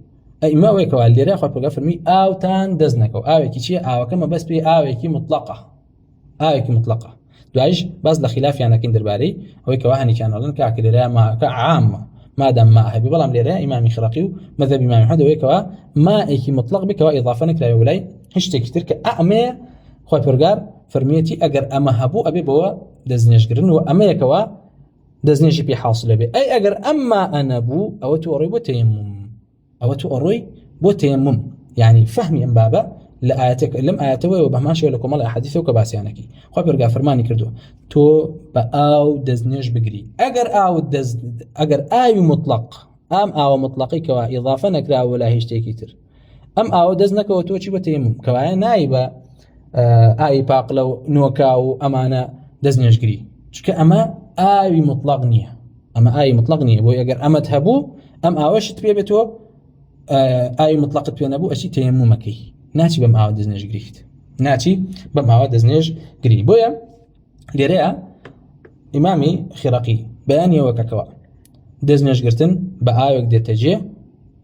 أي ما ويكوا اللي راح يقول فرمي أو تان دزنكوا أو كي أو كما بس بي أو كي مطلقة دواج بس لخلاف يعني كندر باري هو كواهني كان لنا كأكل را ما كعام ما دام ما هبي بلام لرا إمام خرقيو مذهب إمام أحمد ويكوا ما كي مطلق بكوا إضافة نكلا ولاي هش تكتير كأمة خوي برجار فرميتي أجر أما هبو أبي بوا دزنيش قرن وأما يكوا دزنيش بي حاصل بي أي أجر أما أنا بو أو توريبو تيمم أو تقري بوتيمم يعني فهمي أم بابا لآياتك لم آياتوي وبهمان شوي لكم الله أحاديثه وكباس يعني كي خو برجع فرماني كردو تو بأو دزنيش بجري أجر آي مطلق أم أو مطلقي كوا إضافة نكرا ولا هيش تيكيتر أم أو دزنك وتوشي بوتيمم كوا نايبة ئاوی پاق لەو نۆکا و ئەمانە دەستنوێژگری، چونکە ئەمە ئاوی مطلق نییە، ئەمە ئاوی مطلق نییە، بۆ ئەگەر ئەمەت هەبوو ئەم ئاوەشت پێ بێتەوە ئاوی مطلقت پێ نەبوو ئەچی تەیەمومەکەی، ناچی بەم ئاوە دەستنوێژگریت، ناچی بەم ئاوە دەستنوێژگری. بۆیە لێرەیە ئیمامی خیڕەقی بەیانیەوە کەکەوە دەستنوێژگرتن بە ئاوێک دێتە جێ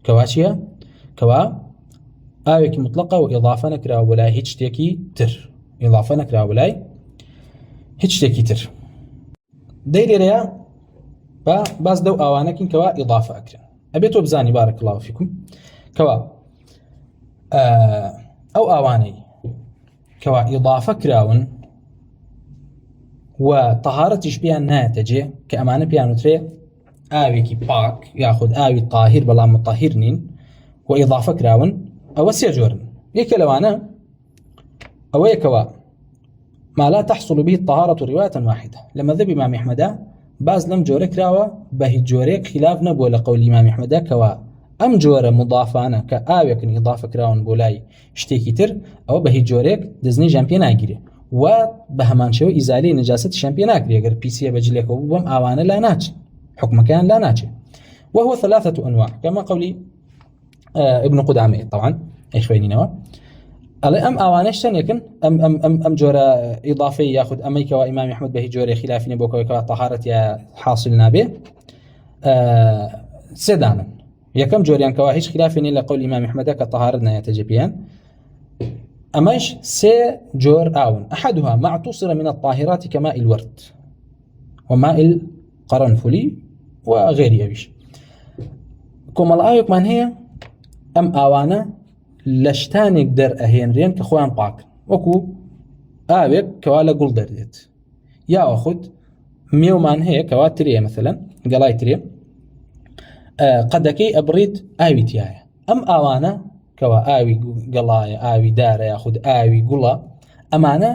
کەوا چییە؟ کەوا ئاوێکی مطلقە و ئیضافە نەکراوە بۆ لای هیچ شتێکی تر، ئیضافە نەکراوە بۆ لای هیچ شتێکی تر. دەی لێرەیە بە باس دەو ئاوانەکەین کەوا ئیضافە ئەکرێن. ئەبێت تۆ بزانی بارەک الله فیکم کەوا ئەو ئاوانەی کەوا ئیضافە کراون و تەهارەتیش پیان نایەتە جێ کە ئەمانە پیان وترێ ئاوێکی پاک یاخود ئاوی طاهیر بەڵام مطهر نین و ئیضافە کراون، ئەوە سێ جۆرن. یەکێ لەوانە ئەوەیەکەوە ما لا تحصل به الطهارة رواية واحدة. لما ذهب إمام أحمد باز لم جورك راوة به جورك خلاف نبوة لقول إمام أحمد كوا أم جورة مضافانة كآوية كن إضافة كراون بولاي شتيكي تر أو به جورك دزني جامبيون أجري و بهمان شو إزالة نجاسة شامبيون أجري أجر بيسيا بجلك وبم أوانه لا ناتش حكم كان لا ناتش. وهو ثلاثة أنواع كما قولي ابن قدامة طبعا إخواني نوا أم أوانش تنيكن أم جورة إضافية ياخذ أميك وإمام أحمد به جورة خلاف نبوك وكوا طهارة يا حاصل نابه سدانا يكم جوريان كوا هيش خلاف إلا قول إمام أحمد كطهارتنا يتجبيان أماش سي جور آون أحدها ما اعتصر من الطاهرات كماء الورد وماء القرنفلي وغيره أبيش كم الآيك من هي أم آوانا لشتانێک دەرئەهێنرێن کە خۆیان پاکن، وەکو ئاوێک کەوا لە گوڵ دەردێت، یاخود مێومان هەیە کەوا ترێ مەثەلەن گەڵای ترێ قەدەکەی ئەبڕیت ئاوی تایە، ئەم ئاوانە کەوا ئاوی گەڵایە ئاوی دارە یاخود ئاوی گوڵە ئەمانە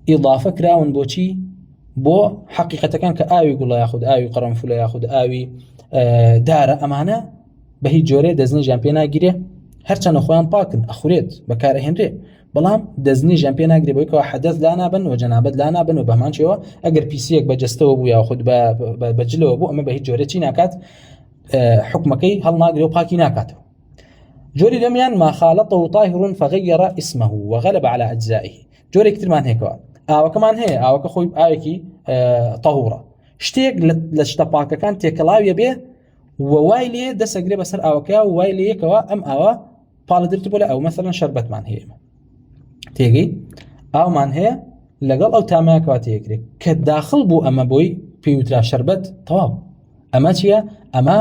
ئیضافە کراون بۆچی؟ بۆ حەقیقەتەکان کە ئاوی گوڵە یاخود ئاوی قەرەنفولە یاخود ئاوی دارە ئەمانە بە هیچ جۆرێ دەستنوێژیان پێ ناگیرێ، هەرچەندە خۆیان پاکن ئەخورێت بەکارەهێنرێ، بەڵام دەستنوێژیان پێ ناگرێ بۆی کەوا حەدەث لا نابن و جەنابەت لا نابن و بەهمان شێوە ئەگەر پیسیەک بەجەستەوە بوو یاخود بەجلەوە بوو ئەمە بە هیچ جۆرە چی ناکات، حکمەکەی هەڵناگرێ و پاکی ناکاتەوە. جۆری لەمیان ما خالطه طاهر فغير اسمه وغلب على أجزائه. جۆرێک ترمان هەیەکەوە ئاوەکەمان هەیە، ئاوەکە خۆی ئاوێکی طەهورە، شتێک لە شتە پاکەکان تێکەڵاویە بێ و وای لێ دەسەگرێ بەسەر ئاوەکەیە و وای لێیەکەوە ئەم ئاوە پاڵدرت بۆ لە ئەو مەثەلەن شەربەتمان هەیە تێگەی ئاومان هەیە لەگەڵ ئەو تامایەکەوە تێکرێت کە داخل بوو ئەمە بۆی پێوترا شەربەت تەواو، ئەمە چییە؟ ئەمە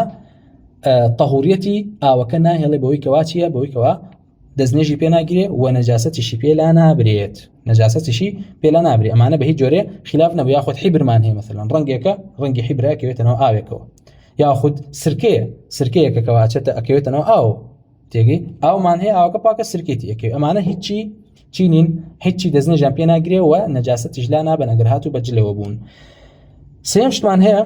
تەهوریەتی ئاوەکە ناهێڵێ بەوەی کەوا چییە؟ بەوەی کەوا دەستنوێژی پێ ناگیرێ و نەجاسەتیشی پێ لا نابرێت، نەجاسەتیشی پێ لا نابرێت. ئەمانە بە هیچ جۆرێ خلاف نەبوو. یاخود حیبرمان هەیە مەثەلەن ڕەنگێکە ڕەنگی حیبرە کەوێتەوە ئاوێکەوە، یاخود سرکەیەکە کەوا چێتە ئەکەوێتەوە ئاو تێگەی ئاومان هەیە ئاوەکە پاکە سرکێتی ئەکەوێت، ئەمانە هیچی چینین هیچی دەستنوێژیان پێ ناگرێ و نەجاسەتیش لا نابن ئەگەر هاتوو بەجلەوە بوون. سێم شتمان هەیە،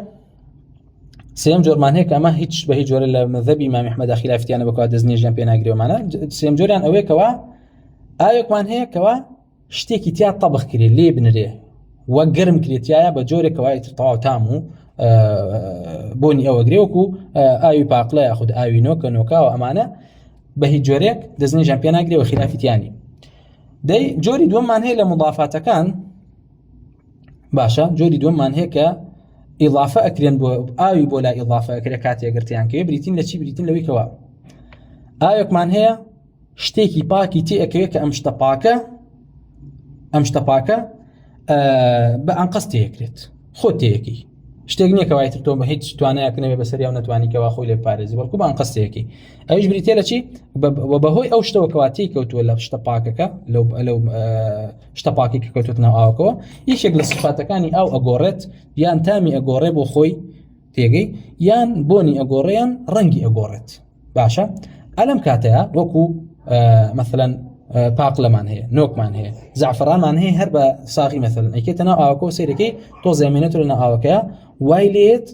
سێم جۆرمان هەیە کە ئەمە هیچ بە هیچ جۆرە لە مەذهەبی ئیمام ئەحمەد خلافیانە بکات دەستنوێژیان پێ ناگرێومانە. سێم جۆریان ئەوەیە کەوا ئاوێکمان هەیە کەوا شتێکی تیا تەبخ کرێ لێ بنرێ وە گەرم کرێتیایە بە جۆرێکەوە تەواو تام و بۆنی ئەوە گرێوەکو ئاوی پاقلە یاخود ئاوی نۆکە نۆکاوە ئەمانە بە هیچ جۆرێک دەستنوێژیان پێ ناگرێەوە خلافیتیانی. دەی جۆری دووەممان هەیە لە مضافاتەکان، باشە جۆری دووەممان هەیە کە ئیضافە ئەکرێن بۆ ئاوی بۆ لای ئیضافە ئەکرێ کاتێک گرتیان کەوێ بریتین لە چی؟ بریتین لەوەی کەوا ئاوێکمان هەیە شتێکی پاکی تێ ئەکەوێت کە ئەم شتە پاکە بە ئەنقەس تێکرێت خۆ تێیەکی شتێک نییە کە وایتر تۆ بە هیچ توانایەکەنەوێ بەسەری و نەتوانیکەوە خۆی لێ پارێزی بەڵکو بە ئەنقەس تێیەکی ئەویش بریتێ لە چی؟ بەهۆی ئەو شتەوە کەواتی کەوتووە لە شتە پاکەکە لەو شتە پاکی کە کەوتوتە ناو ئاوەکەوە یەکێک لە سفاتەکانی ئاو ئەگۆڕێت، یان تامی ئەگۆڕێ بۆ خۆی تێگەی، یان بۆنی ئەگۆڕێیان ڕەنگی ئەگۆڕێت. باشە ئەلەم کاتەیە وەکو مەثەلەن پاقلەمان هەیە، نۆکمان هەیە، زعفرانمان هەیە، هەر بە ساغی مەثەلەن ئەیکێتە ناو ئاوەکە و سەیرەکەی تۆ زەمێنێت لە ناو ئاوەکەیە وای لێت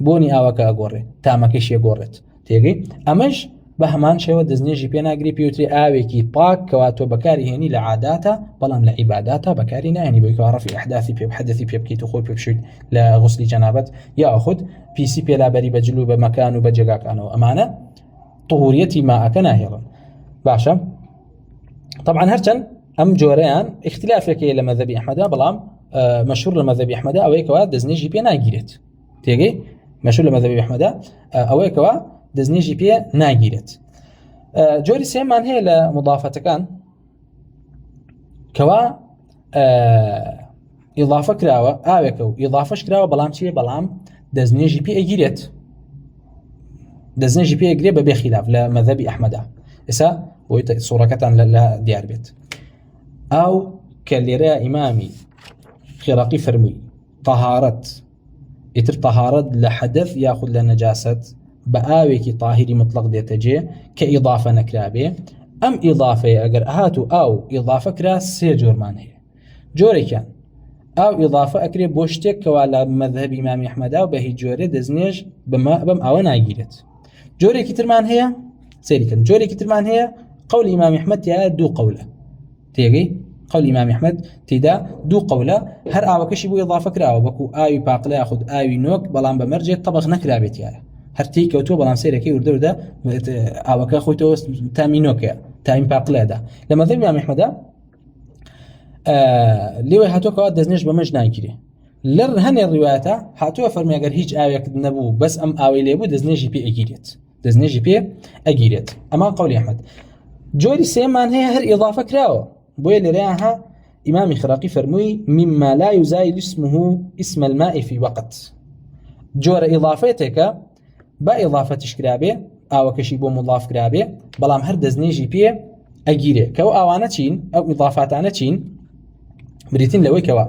بۆنی ئاوەکە ئەگۆڕێ تامەکەیشی ئەگۆڕێت تێگەی. ئەمەش بەهمان شێوە دەستنێژی پێ ناگری پێوتری ئاوێکی پاک کەوا تۆ بەکاری هێنی لە عاداتە بەڵام لە عیباداتە بەکاری ناهێنی بۆی کەوا ڕەفی ئەحداثی پێ حەدەثی پێ بکەیت و خۆی پێ بشویت لە غوسلی جەنابەت یا خود پیسی پێلابەری بە جلو بە مەکان و بە جێگاکانەوە ئەمانە طهوریەتی ماءەکە ناهێڵن. باشە طبعا هەرچەند ئەم جۆرەیان اختلافێکی لە مەذهبی ئەحمەدا بەڵام مەشهور لە مەذهبی ئەحمەدا ئەوەیە کەوا دەستنێژی پێ ناگیرێت تێگەی مەشهور لە مەذهبی ئەحمەدا ئەوەیە کەوا دەستنێژی پێ ناگیرێت. جۆری سێمان هەیە لە مضافەتەکان کەوا ئیضافە کراوە ئاوێکە و ئیضافەش کراوە بەڵام چیە بەڵام دەستنێژی پێ ئەگیرێت دەستنێژی پێ ئەگرێت بە بێخیلاف لە مەذهبی ئەحمەدا. ئێستا بۆی سوورەکەتان لە دیار بێت ئەو کە لێرە ئیمامی خێراقی فەرمووی طەهارەت ئیتر طەهارەت لە حەدەث یاخود لە نەجاسەت بە ئاوێکی طاهری مطلق دێتە جێ کە ئیضافە نەکرابێ ئەم ئیضافەیە ئەگەر هاتو ئاو ئیضافە کرا سێ جۆرمان هەیە. جۆرێکیان ئاو ئیضافە ئەکرێ بۆ شتێک کەوا لە مەذهبی ئیمامی ئەحمەدا و بە هیچ جۆرێ دەستنێژ بەم ئەوە ناگیرێت. جۆرێکی ترمان هەیە سەریکەن جۆرێکی ترمان هەیە قەولی ئیمامی ئەحمەد تیایە دوو قەولە تێگەی قەولی ئیمامی ئەحمەد تێدا دوو قەولە هەر ئاوەکەشی بۆ ئیضافە کراوە وەکو ئاوی پاقلە یاخود ئاوی نۆک بەڵام بە مەرجێ تەبەخ نەکرابێت یایە هەر تی کەوتووە بەڵام سێرەکەی وردە ئاوەکە خۆیتەوە تامی نۆکەیە تامی پاقلەدا لە مەذهبی ئیمامی ئەحمەدا لێوەی هاتووەکەوە دەستنێژ بە مەش ناگیرێ. لەر هەنێ ڕیوایەتە هاتووە فەرمی ئەگەر هیچ ئاوێک نەبوو بەس ئەم ئاوەی لێبوو دەستنێژی پێ ئەگیرێت دەستنێژی پێ ئەگیرێت. ئەما قەولی ئەحمەد. جۆری سێمان هەیە هەر ئیضافە کراوە بۆیە لێرەیانها ئیمامی خراقی فەرمووی مما لا يزايل اسمه اسم الماء في وقت. جۆرە ئیضافەتێکە با ئیضافەتش کرابێ ئاوەکەشی بۆ مضاف کرابێ بەڵام هەر دەستنێژی پێ ئەگیرێ کەو ئاوانە چین ئەو ئیضافاتانە چین بریتین لەوەی کەوا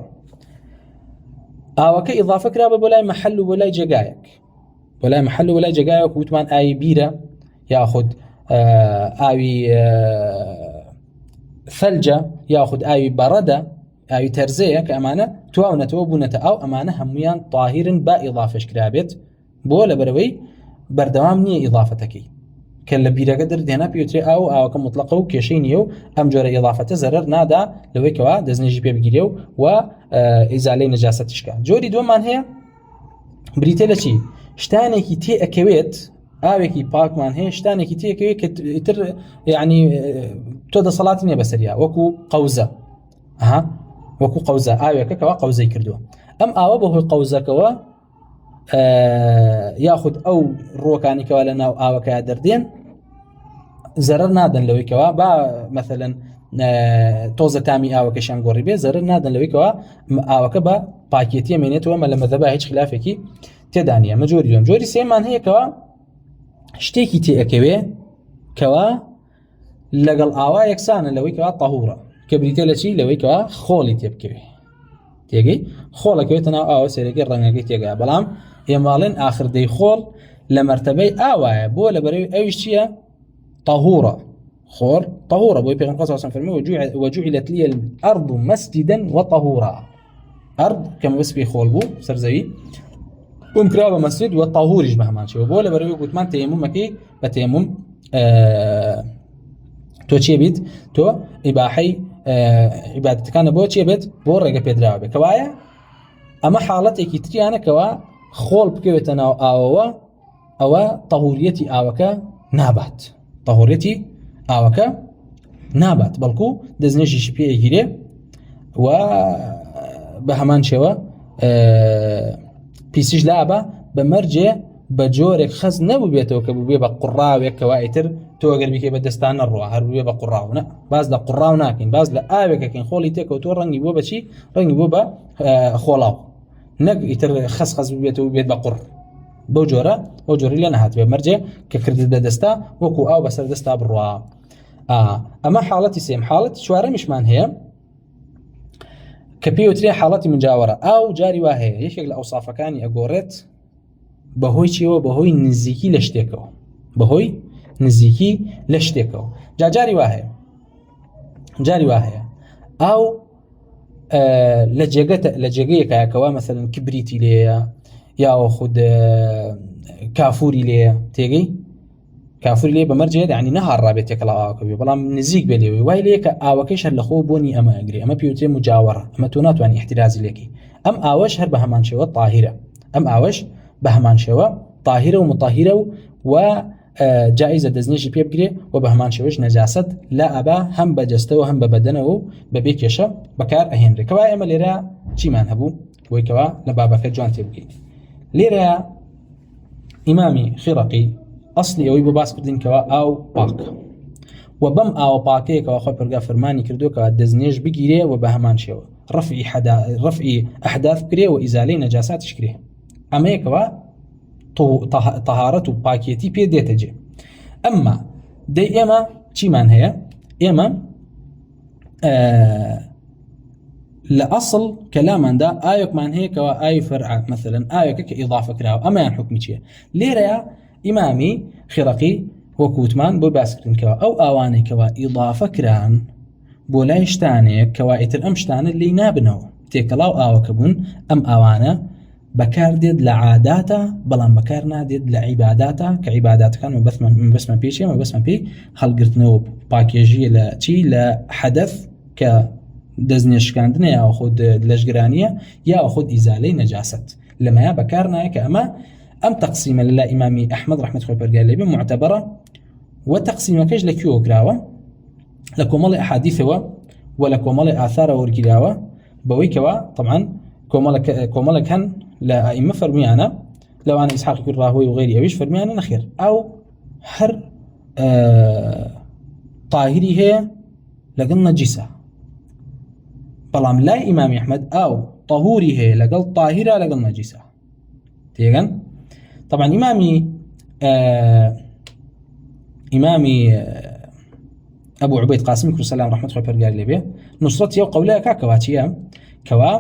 ئاوەکە ئیضافە کرابێ بۆ لای مەحەل و بۆ لای جێگایەک بۆ لای مەحەل و بۆ لای جێگایەک وتمان ئاوی بیرە یاخود ئاوی ثەلجە یاخود ئاوی بەڕەدە ئاوی تەرزەیە کە ئەمانە تواونەتەوە بوونەتە ئەو ئەمانە هەمویان طاهرن با ئیضافەش کرابێت بۆ لەبەرەوەی بەردەوام نییە ئیضافەتەکەی کە لە بیرەکە دەردێنا پێوترێ ئاوەکە مطلقە و کێشەی نییە و ئەم جۆرە ئیضافەتە زەرەر نادا لەوەی کەوا دەستنێژی پێ بگیرێ و ئیزالەی نەجاسەتیشکە. جۆری دووەمان هەیە بریتێ لە چی شتانێکی تێ ئەکەوێت ئاوێکی پاکمان هەیە شتانێکی تێ ئەکەوێت کە ئیتر یعنی تۆ دەسەڵاتی نییە بەسەریا وەکو قەوزە وەکو قەوزە ئاوێکە کەوا قەوزەی کردووە ئەم ئاوە بەهۆی قەوزەکەوە یاخود ئەو ڕۆکانێکەوە لە ناو ئاوەکە دەردێن زەرەر نادەن لەوەیکەوە با مەثەلەن تۆزە تامی ئاوەکەشیان گۆڕی بێ زەرەر نادەن لەوەیکەوە ئاوەکە بە پاکێتی ئەمێنێتەوە مە لە مەذهبا هیچ خلافێکی تێدا نییە. مەجۆری دوم جۆری سێمان هەیەکەوە شتێکی تێ ئەکەوێ کەوا لەگەڵ ئاوا یەکسانە لەوەیکەوە تەهورە کە بریتە لە چی لەوەیکەوە خۆڵی تێ بکەوێ تێگەی خۆڵەکەوێتە ناو ئاوە سێرەکەی ڕەنگەکەی تێگایە بەڵام ئێماڵێن ئاخردەی خۆڵ لە مەرتەبەی ئاوایە بۆ لەبەرەوەی ئەویش چییە طهورة خور طهورة بۆی پێغەمبەر صلی الله علیه و سلم وجعلت لي الأرض مسجدا وطهورا أرض كما بس في خۆڵ بوو سەرزەوی بۆم کراوە بە مەسجد و طهوریش بە هەمان شێوە بۆ لەبەرەوەی گوتمان تەیەمومەکەی بە تەیەموم تۆ چێ بیت تۆ ئیباحەی عیبادەتەکانە بۆ چێ بێت بۆ ڕێگە پێدراوە بێت کەوایە ئەمە حاڵەتێکی تریانەکەوە خۆڵ بکەوێتە ناو ئاوەوە ئەوە طهوریەتی ئاوەکە نابات طهوریەتی ئاوەکە نابات بەڵکو دەستنێژیشی پێ ئەگیرێ و بە هەمان شێوە پیسیش لابە بە مەرجێ بە جۆرێک خەز نەبوو بێتەوە کە بووبێ بە قوڕاوێکەوە ئیتر تۆ ئەگەر بیکەی بە دەستان نەڕوە هەر بووبێ بە قوڕاو نە باز لە قوڕاو ناکەین باز لە ئاوێکەکەین خۆڵی تێکەوتۆ ڕەنگی بۆ بەچی ڕەنگی بۆ بە خۆڵاو نەک ئیتر خەز بێتەوە بێت بە قوڕ بەو جۆرە ئەو جۆری لە نەهات بێ مەرجێ کە کردت بە دەستا وەکو ئاو بەسەر دەستا بڕوا. ئەمە حاڵەتی سێم. حاڵەتی چوارەمیشمان هەیە کە پێوترێ حاڵەتی مجاوەرە ئاو جاری وا هەیە یەکێک لە ئەوسافەکانی ئەگۆڕێت بەهۆی چیەوە بەهۆی نزیکی لە شتێکەوە بەهۆی نزیکی لە شتێکەوە جاری وا هەیە جاری وا هەیە ئاو لە جێگەیەکەوە مەثەلەن کبریتی لێیە یا خود کافوری لێیە تێگەی كافر لي بمرجع يعني نهار رابط يكلا آوكبي بلام نزيق بليوي واي ليك آوكيش هر لخو بوني أما أجري أما بيوتي مجاورة أما تونات وان احتراز ليكي أم آوش هر بهمان شوا طاهرة أم آوش بهمان شوا طاهرة ومطهرة و جائزة دزنيجي بيبقري وبهمان شوش نجاسة لا أبا هم بجستو هم ببدنه ببيكيشا بكار أهنري كوا إما ليرا چي من هبو ويكوا لبابك جوان تبقي ليرا إمامي خرقي أصلي أوي بباس كردين كوا أو باك وبم أو باكي كوا خو برقا فرماني كردو كوا دزنيج بقيري وبهمان شوا رفعي أحداث بكري وإزالي نجاسات شكري أما كوا طهارة باكيتي بي ديتجي أما دي إما چي من هي إما لأصل كلاما دا آيوك من هيك وآي فرع مثلا آيوك كإضافة كراو أما يعني حكمي چيه ليريا إمامي خرقي وكوتمان بو باسكرين كوا أو آواني كوا إضافة كران بو لايشتاني كوا إتر أمشتان اللي نابنو تيكلاو آوكبون أم آوانا بكار ديد لعاداتا بلان بكار ناديد لعباداتا كعبادات كان مبسمة بيشي مبسمة بي خلقرتنو باكيجي لتي لحدث ك دزنيش كاندنا يا أخذ لجرانية يا أخذ إزالة نجاسة لما يا بكارنا كأما أم تقسيم لله إمامي أحمد رحمة الله برجالي معتبرة وتقسيم كيج لكيو كراوة لكمال أحاديثه ولكمال آثار ورجلاوة بويكوا طبعا كمال كان لا إما فرميانا لو أنا إسحاق يقول راهوي وغيري أويش فرميانا نخير أو هر طاهري هي لقلنا جسا بلام لا إمام أحمد أو طهوري هي لقل طاهرة لقل نجسة تيغن طبعا إمامي أبو عبيد قاسم كل سلام رحمة الله برقال لي به نصرتي وقولها كاكواتيا كوا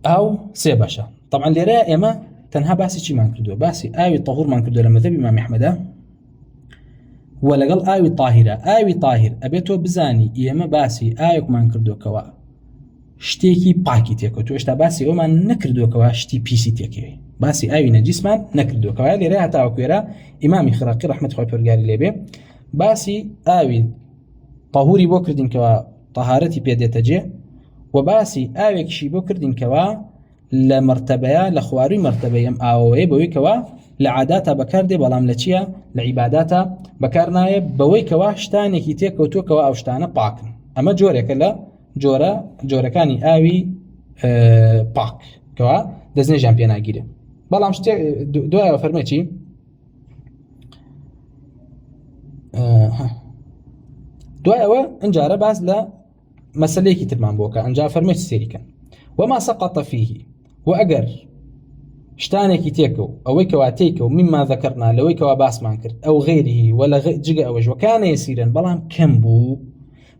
أو سيباشا طبعا اللي رأي إما تنها باسي شي ما نكردو باسي آوي الطهور ما نكردو لما ذهب إمام أحمد ولا قال آوي طاهرة آوي طاهر أبيتو بزاني إما باسي آيوك ما نكردو كوا شتيكي باكي تيكو تو اشتا باسي او ما نكردو كوا شتي بيسي تيكي باسي آوي نجيس ما نكردو كوا اللي رأي هتاو كويرا إمامي خراقي رحمة الله برقالي ليبي باسي آوي طهوري بو كردين كوا طهارتي بيديتا جي وباسي آوي كشي بو كردين كوا لمرتبة لخواري مرتبة ام آوي بوي كوا لعاداتا بكار دي بلام لچيا لعباداتا بكار نايب بوي كوا شتاني كي تيكو تو كوا او شتانا باكن اما جوريك لا جوركاني آوي باك كوا دزني جامبيانا گيري بلام شتي دو فرميتي دواء انجاره باز لا مسليكي ترمان بوكا انجا فرميت سيريكا وما سقط فيه واجر شتانك تيكو او كواتيكو مما ذكرنا لو كواباس مانكر او غيره ولا جيجا اوج وكان يسيرا بلام كمبو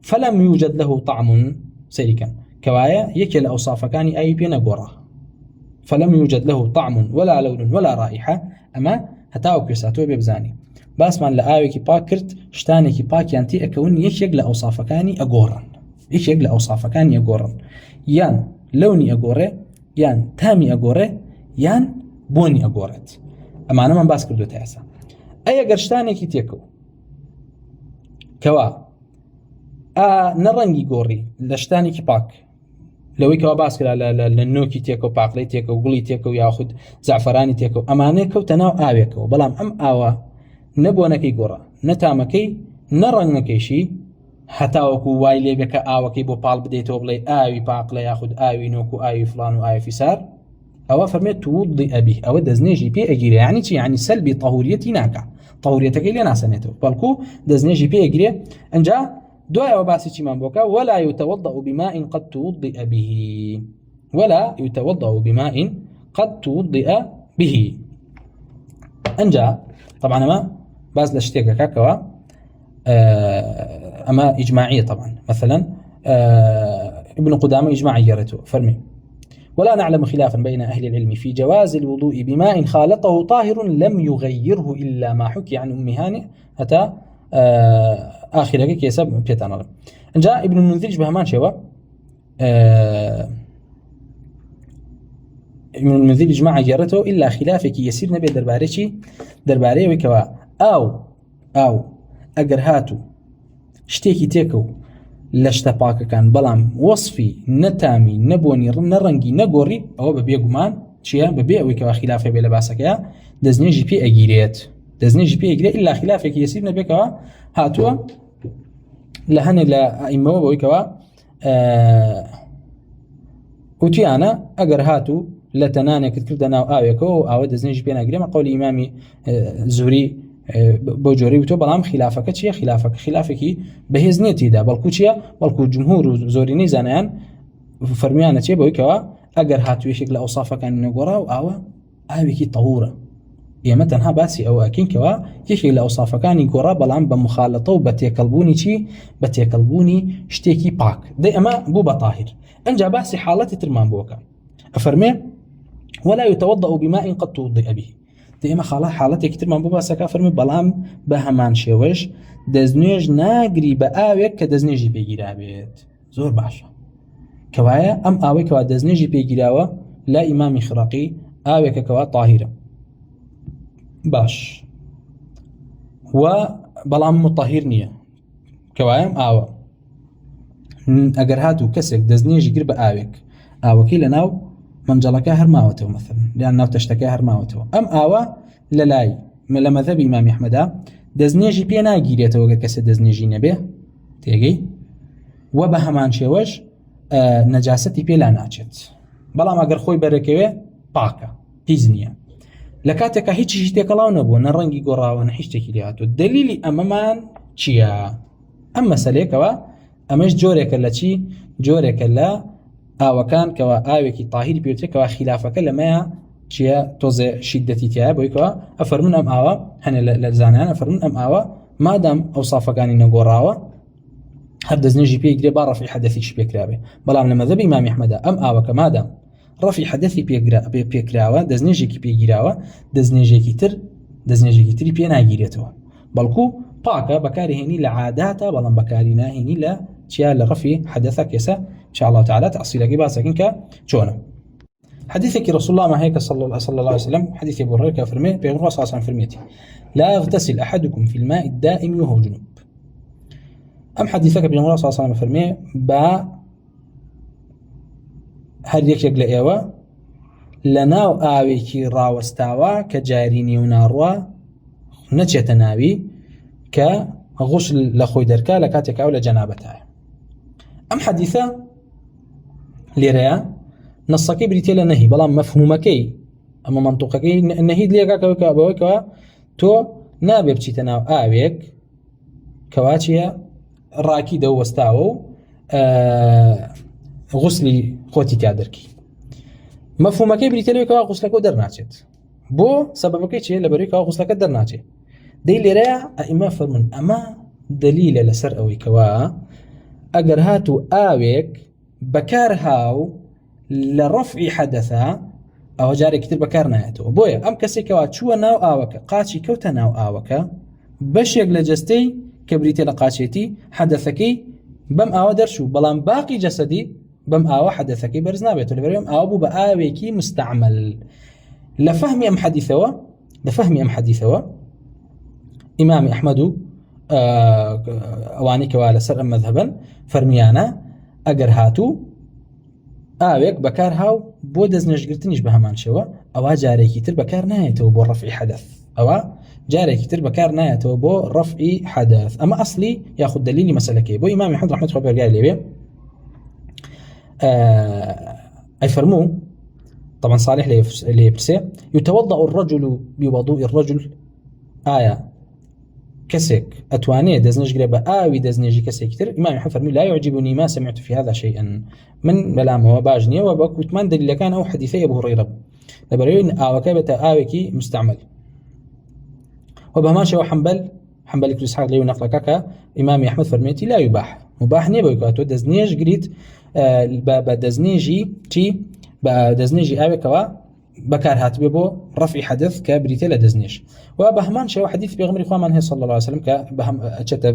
فلم يوجد له طعم سيريكا كوايا يكل اوصاف كان اي بينا غورا فلم يوجد له طعم ولا لون ولا رائحه اما هتاو كيساتو بيبزاني باسمان لآويكي باكرت شتانيكي باكي انتي اكون يشيق لأوصافكاني اقورن يشيق لأوصافكاني اقورن يان لوني اقوري يان تامي اقوري يان بوني اقورت اما انا من باس كردو تاسا اي قرشتانيكي تيكو كوا نرنجي قوري لشتانيكي باك لوي كوا باس كلا لنوكي تيكو باقلي تيكو قولي تيكو ياخد زعفراني تيكو امانيكو تناو آويكو بلام ام آوا نبونكي قرا نتامكي نرنكيشي حتى وكو وايلي بك آوكي بو بال بديتو بلي آوي باقلا ياخد آوي نوكو آوي فلان وآوي فسار أو فرميت توضئ به أو دزنيجي بي أجري يعني شي يعني سلبي طهوريتي ناكا طهوريتك اللي ناسنيتو بالكو دزنيجي بي أجري انجا دعاء وباسي شي من بوكا ولا يتوضأ بماء قد توضئ به ولا يتوضأ بماء قد توضئ به انجا طبعا ما باز لشتيكا كاكوا اما اجماعيه طبعا مثلا ابن قدامه اجماع يرته فرمي ولا نعلم خلافا بين اهل العلم في جواز الوضوء بماء خالطه طاهر لم يغيره الا ما حكي عن ام هانئ حتى اخر كيسب بيتانا جاء ابن المنذر بهمان شوا ابن المنذر اجماع يرته الا خلافك يسير نبي درباري وكوا ئاو ئەگەر هاتوو شتێکی تێکە و لە شتە پاکەکان بەڵام وەصفی نەتامی نەبوونی نەڕەنگی نەگۆڕی ئەوە بە بێگومان چییە بەبێ ئەوەی کەوا خلافە بێ لە باسەکەیە دەستنێژی پێ ئەگیرێت دەستنێژی پێ ئەگیرێت ئیلا خلافێکی یەسیر نەبێتەوە هاتووە لە هەنێک لە ئائیمەوە بەوەی کەوا وتیانە ئەگەر هاتوو لە تەنانێکت کردە ناو ئاوێکەوە و ئاوە دەستنێژی پێ ناگرێمە قەولی ئیمامی زوهری بۆ جۆری وتۆ بەڵام خلافەکە چییە خلافێکی بەهێز نێتیدا بەڵکو چییە بەڵکو جمهور و زۆرینەی زانایان فەرمیانە چێ بەوەی کەوا ئەگەر هاتوویەشێک لە ئەوسافەکانی نەگۆڕا و ئاوە ئاوێکی تەوورە ئێمە تەنها باسی ئەوە ئەکەینکەوە یەکێک لە ئەوسافەکانی گۆڕا بەڵام بە مخالەتە و بە تێکەڵبوونی چی بە تێکەڵبوونی شتێکی پاک دەی ئەمە بوو بە طاهر ئەنجا باسی حاڵەتی ترمان بۆکە ئەفەرمێ ولا يتوضأ بماء قد توضئ به دەی ئێمە حاڵەتێکی ترمان بۆ باسەکە فەرمی بەڵام بە هەمان شێوەش دەستنوێژ ناگری بە ئاوێک کە دەستنێژی پێگیرا بێت زۆر باشە کەوایە ئەم ئاوێکەوە دەستنێژی پێگیراوە لا ئیمامی خراقی ئاوێکەکەوە طاهرە باش و بەڵام مطهر نییە کەوایە ئاوە ئەگەر هاتوو کەسێک دەستنێژی گر بە ئاوەکەی لە ناو منجەڵەکە هەرماوەتەوە مثلا لیان ناو تەشتەکە هەرماوەتەوە ئەم ئاوە لە لای لە مەذهبی ئیمامی ئەحمەدا دەستنێژی پێ ناگیرێتەوە گەر کەسێ دەستنێژی نەبێ تێگەی و بە هەمان شێوەش نەجاسەتی پێ لا ناچێت بەڵام ئەگەر خۆی بەرەکەوێ پاکە هیچ نییە لە کاتێکە هیچی تێکەڵاو نەبووە نە ڕەنگی گۆڕاوە نە هیچ شتێکی لێ هاتووە دلیلی ئەمەمان چییە ئەم مەسەلەیەکەوە ئەمەش جۆرێکە لە چی جۆرێکە لە ئاوەکان کەوا ئاوێکی طاهری پێوتێکەوە خلافەکە لەمەیە چییە تۆزێ شیدەتی تایە بۆیکەوە ئەفەرمون ئەم ئاوە هەنێ لە زانایان ئەفەرمون ئەم ئاوە مادام ئەوسافەکانی نەگۆڕاوە هەر دەستنێژی پێگرێ با ڕەفعی حەدەثیش پێکراوێ بەڵام لە مەذهبی ئیمامی ئەحمەدا ئەم ئاوەکە مادام ڕەفعی حەدەثی پێکراوە دەستنێژێکی پێگیراوە دەستنێژێکی تری پێ ناگیرێتەوە بەڵکو پاکە بەکارهێنی لە عاداتە بەڵام بەکاری ناهێنی لە چیا لە ڕەفعی حەدەثە کێسە إن شاء الله تعالى تأصيلك باسكين كشونه حديثك رسول الله ما هيك صلى الله عليه وسلم حديث أبو هريرة فرمي بيقول صلى الله عليه وسلم لا يغتسل أحدكم في الماء الدائم وهو جنوب أم حديثك بيقول صلى الله عليه وسلم فرمي با هل يكيق لأيوة لناو آويكي راوستاوا كجاريني وناروا نتشتناوي كغسل لخوي دركا لكاتك أو لجنابتها أم حديثة لێرەیە نەسەکەی بریتێ لە نەهی بەڵام مەفهومەکەی ئەمە منطوقەکەی نەهید لێکاکەوە بەوەیکەوە تۆ نابێ بچیتە ناو ئاوێک کەوا چیە ڕاکی دەوەستاوە و غوسلی خۆتی تا دەرکی مەفهومەکەی بریتێ لێکەوە غوسلەکە دەرناچێت بۆ سەبەبەکەی چیە لەبەرەوەی غوسلەکە دەرناچێت دەی لێرەیە ئەئیمە فەرمون ئەمە دلیلە لەسەر ئەوەی کەوا ئەگەر هاتوو ئاوێک بەکار هاو لە ڕەفعی حەدەثە ئەوە جارێکی تر بەکار نایەتەوە بۆیە ئەم کەسێکەوە چووە ناو ئاوەکە قاچی کەوتە ناو ئاوەکە بەشێک لە جەستەی کە بریتێ لە قاچێتی حەدەثەکەی بەم ئاوە دەرچوو بەڵام باقی جەسەدی بەم ئاوە حەدەثەکەی بەرز نابێتەوە لەبەرەوەی ئاوە بوو بە ئاوێکی مستعمل لە فەهمی ئەم حەدیثەوە ئیمامی ئەحمەد و ئەوانەی کەوا لەسەر ئەم مەذهەبن فەرمیانە ئەگەر هاتوو ئاوێک بەکار هاو بۆ دەستنێژگرتنیش بە هەمان شێوە ئەوە جارێکی تر بەکار نایێتەوە بۆ ڕەفعی حەدەث ئەوە جارێکی تر بەکار نایێتەوە بۆ ڕەفعی حەدەث ئەمە ئەسلی یاخود دلیلی مەسەلەکەی بۆ ئیمامی ئەحمەد ڕەحمەتوڵڵی خۆی بەرگای لێبێ ئەیفەرموو طبعا صالح ليبرسي يتوضأ الرجل بوضوء الرجل آية كسك أتواني دزنجري بآوي دزنجي كسكتر إمام حفرمي لا يعجبني ما سمعت في هذا شيئا من ملامه وباجنية وبكوت من دليل كان أو حديثي أبو هريرة لبريون آوي كابة آويكي مستعمل وبهماشي حنبل كل إسحاق ليو نقلك إمام أحمد فرميتي لا يباح مباح نيبا يكاتو دزنيج قريت بدزنيجي تي بدزنيجي آوي كوا بكار هاتبه بو رفع حدث كبريتي لدزنيش وبهمان شو حديث بيغمر إخوان من هي صلى الله عليه وسلم كبهم أشتى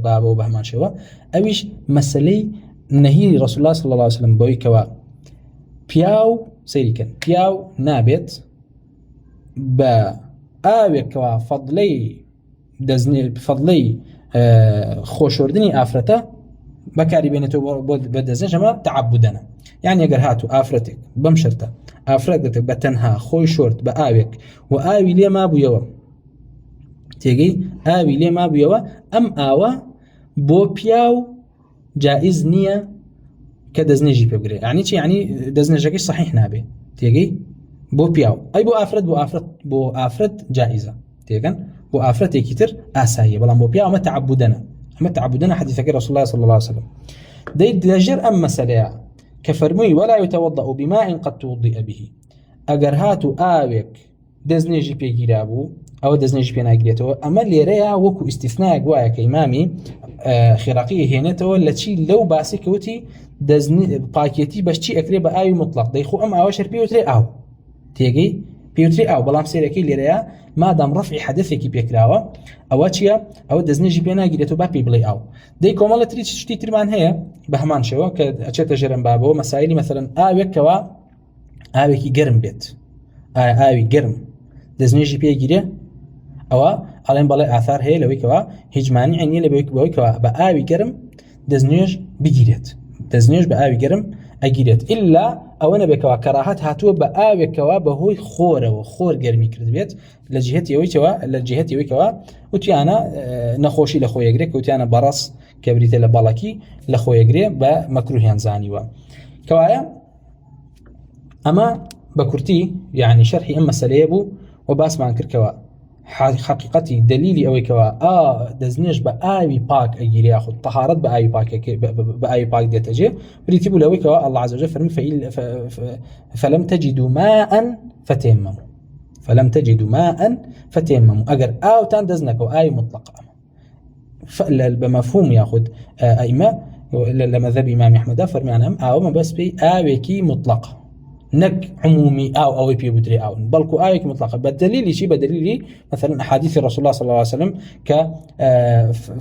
باب وبهمان شو أويش مسألة نهي رسول الله صلى الله عليه وسلم بوي كوا بياو سيركن بياو نابت ب ئاوێکەوە فەضلەی خۆشوردنی ئافرەتە بەکاری بێنێتەوە بە دەستنێژ، ئەمە تەعەبودەنە. یعنی ئەگەر هاتوو ئافرەتێک بەم شەرتە ئافرەتێک بە تەنها خۆی شۆرد بە ئاوێک و ئاوی لێ مابوویەوە، تێگەی ئاوی لێ مابوویەوە، ئەم ئاوە بۆ پیاو جائز نییە کە دەستنێژی پێ بگرێت. یعنی چی؟ یعنی دەستنێژەکەی صحیح نابێ، تێگەی بۆ پیاو. ئەی بۆ ئافرەت جائزە، تێگەن بۆ ئافرەتێکی تر ئاساییە، بەڵام بۆ پیاو ئەمە تەعەبودەنە. ئەمە تەعەبودەنە حەدیثەکەی رسول الله صلی الله عليه وسلم. دەژێر ئەم مەسەلەیە کە فەرمووی ولا يتوضأ بماء قد توضئ به، ئەگەر هاتوو ئاوێک دەستنێژی پێگیرا بوو ئەوە دەستنێژی پێ ناگرێتەوە. ئەمە لێرەیە وەکو ئیستیثنایەک وایە کە ئیمامی خێراقی هێنێتەوە لە چی لەو باسی کەوتی پاکێتی بەشتی ئەکرێ بە ئاوی مطلق. دەیخۆ ئەم ئاوە شەر پێوترێ ئاو، تێگەی پێوتری ئاو، بەڵام سێرەکەی لێرەیە مادام ڕەفعی حەدەثێکی پێکراوە ئەوە چییە؟ ئەوە دەستنێژی پێ ناگیرێتەوە، با پێی بڵێ ئاو. دەی کۆمەڵە تری شتی ترمان هەیە بە هەمان شێوە کە ئەچێتە ژێرم بابەوە مەسایلی مەثەڵەن ئاوێکەوە ئاوێکی گەرم بێت، ئاوی گەرم دەستنێژی پێگیرێ، ئەوە ئەڵێن بەڵێ ئاثار هەیە لەوەیکەوە هیچ مانیعی نییە لەبەوەیکەوە بە ئاوی گەرم دەستنێژ بگیرێت، دەستنێژ بە ئاوی گەرم ئەگیرێت، ئللا ئەوە نەبێتەوە کەراهەت هاتووە بە ئاوێکەوە بەهۆی خۆرەوە خۆر گەرمی کرد بێت لە جهەتەوەیکەوە وتیانە نەخۆشی لە خۆیەگرێت، کە وتیانە بەڕەس کە بریتە لە بەڵەکی لە خۆیەگرێ بە مەکروهیان زانیوە. کەوایە ئەمە بە کورتی یعنی شەرحی ئەم مەسەلەیە بوو و باسمان کردکەوە حقیقەتی دلیلی ئەوەیکەوە دەستنێژ بە ئاوی پاک ئەگیری، یاخود طەهارەت بە ئاوی پاک دێتەجێ، بریتی بوو لەوەیکەوە الله عز وجل فەرمی فلم تجدوا ماء فتيمموا، ئەگەر ئاوتان دەست نەکەوە ئاوی مطلق بمفهوم یاخود ئەئیمە لە مەذهب ئیمامی ئەحمەد فەرمیان ئەم ئاوە مەبەست پێی ئاوێکی مطلق، نەک عمومی ئەوەی پێ بودرێ ئاو، بەڵکو ئاوێکی مطلقە. بەدلیلی چی؟ بەدلیلی مثلا أحاديث رسول الله صلى الله عليه وسلم کە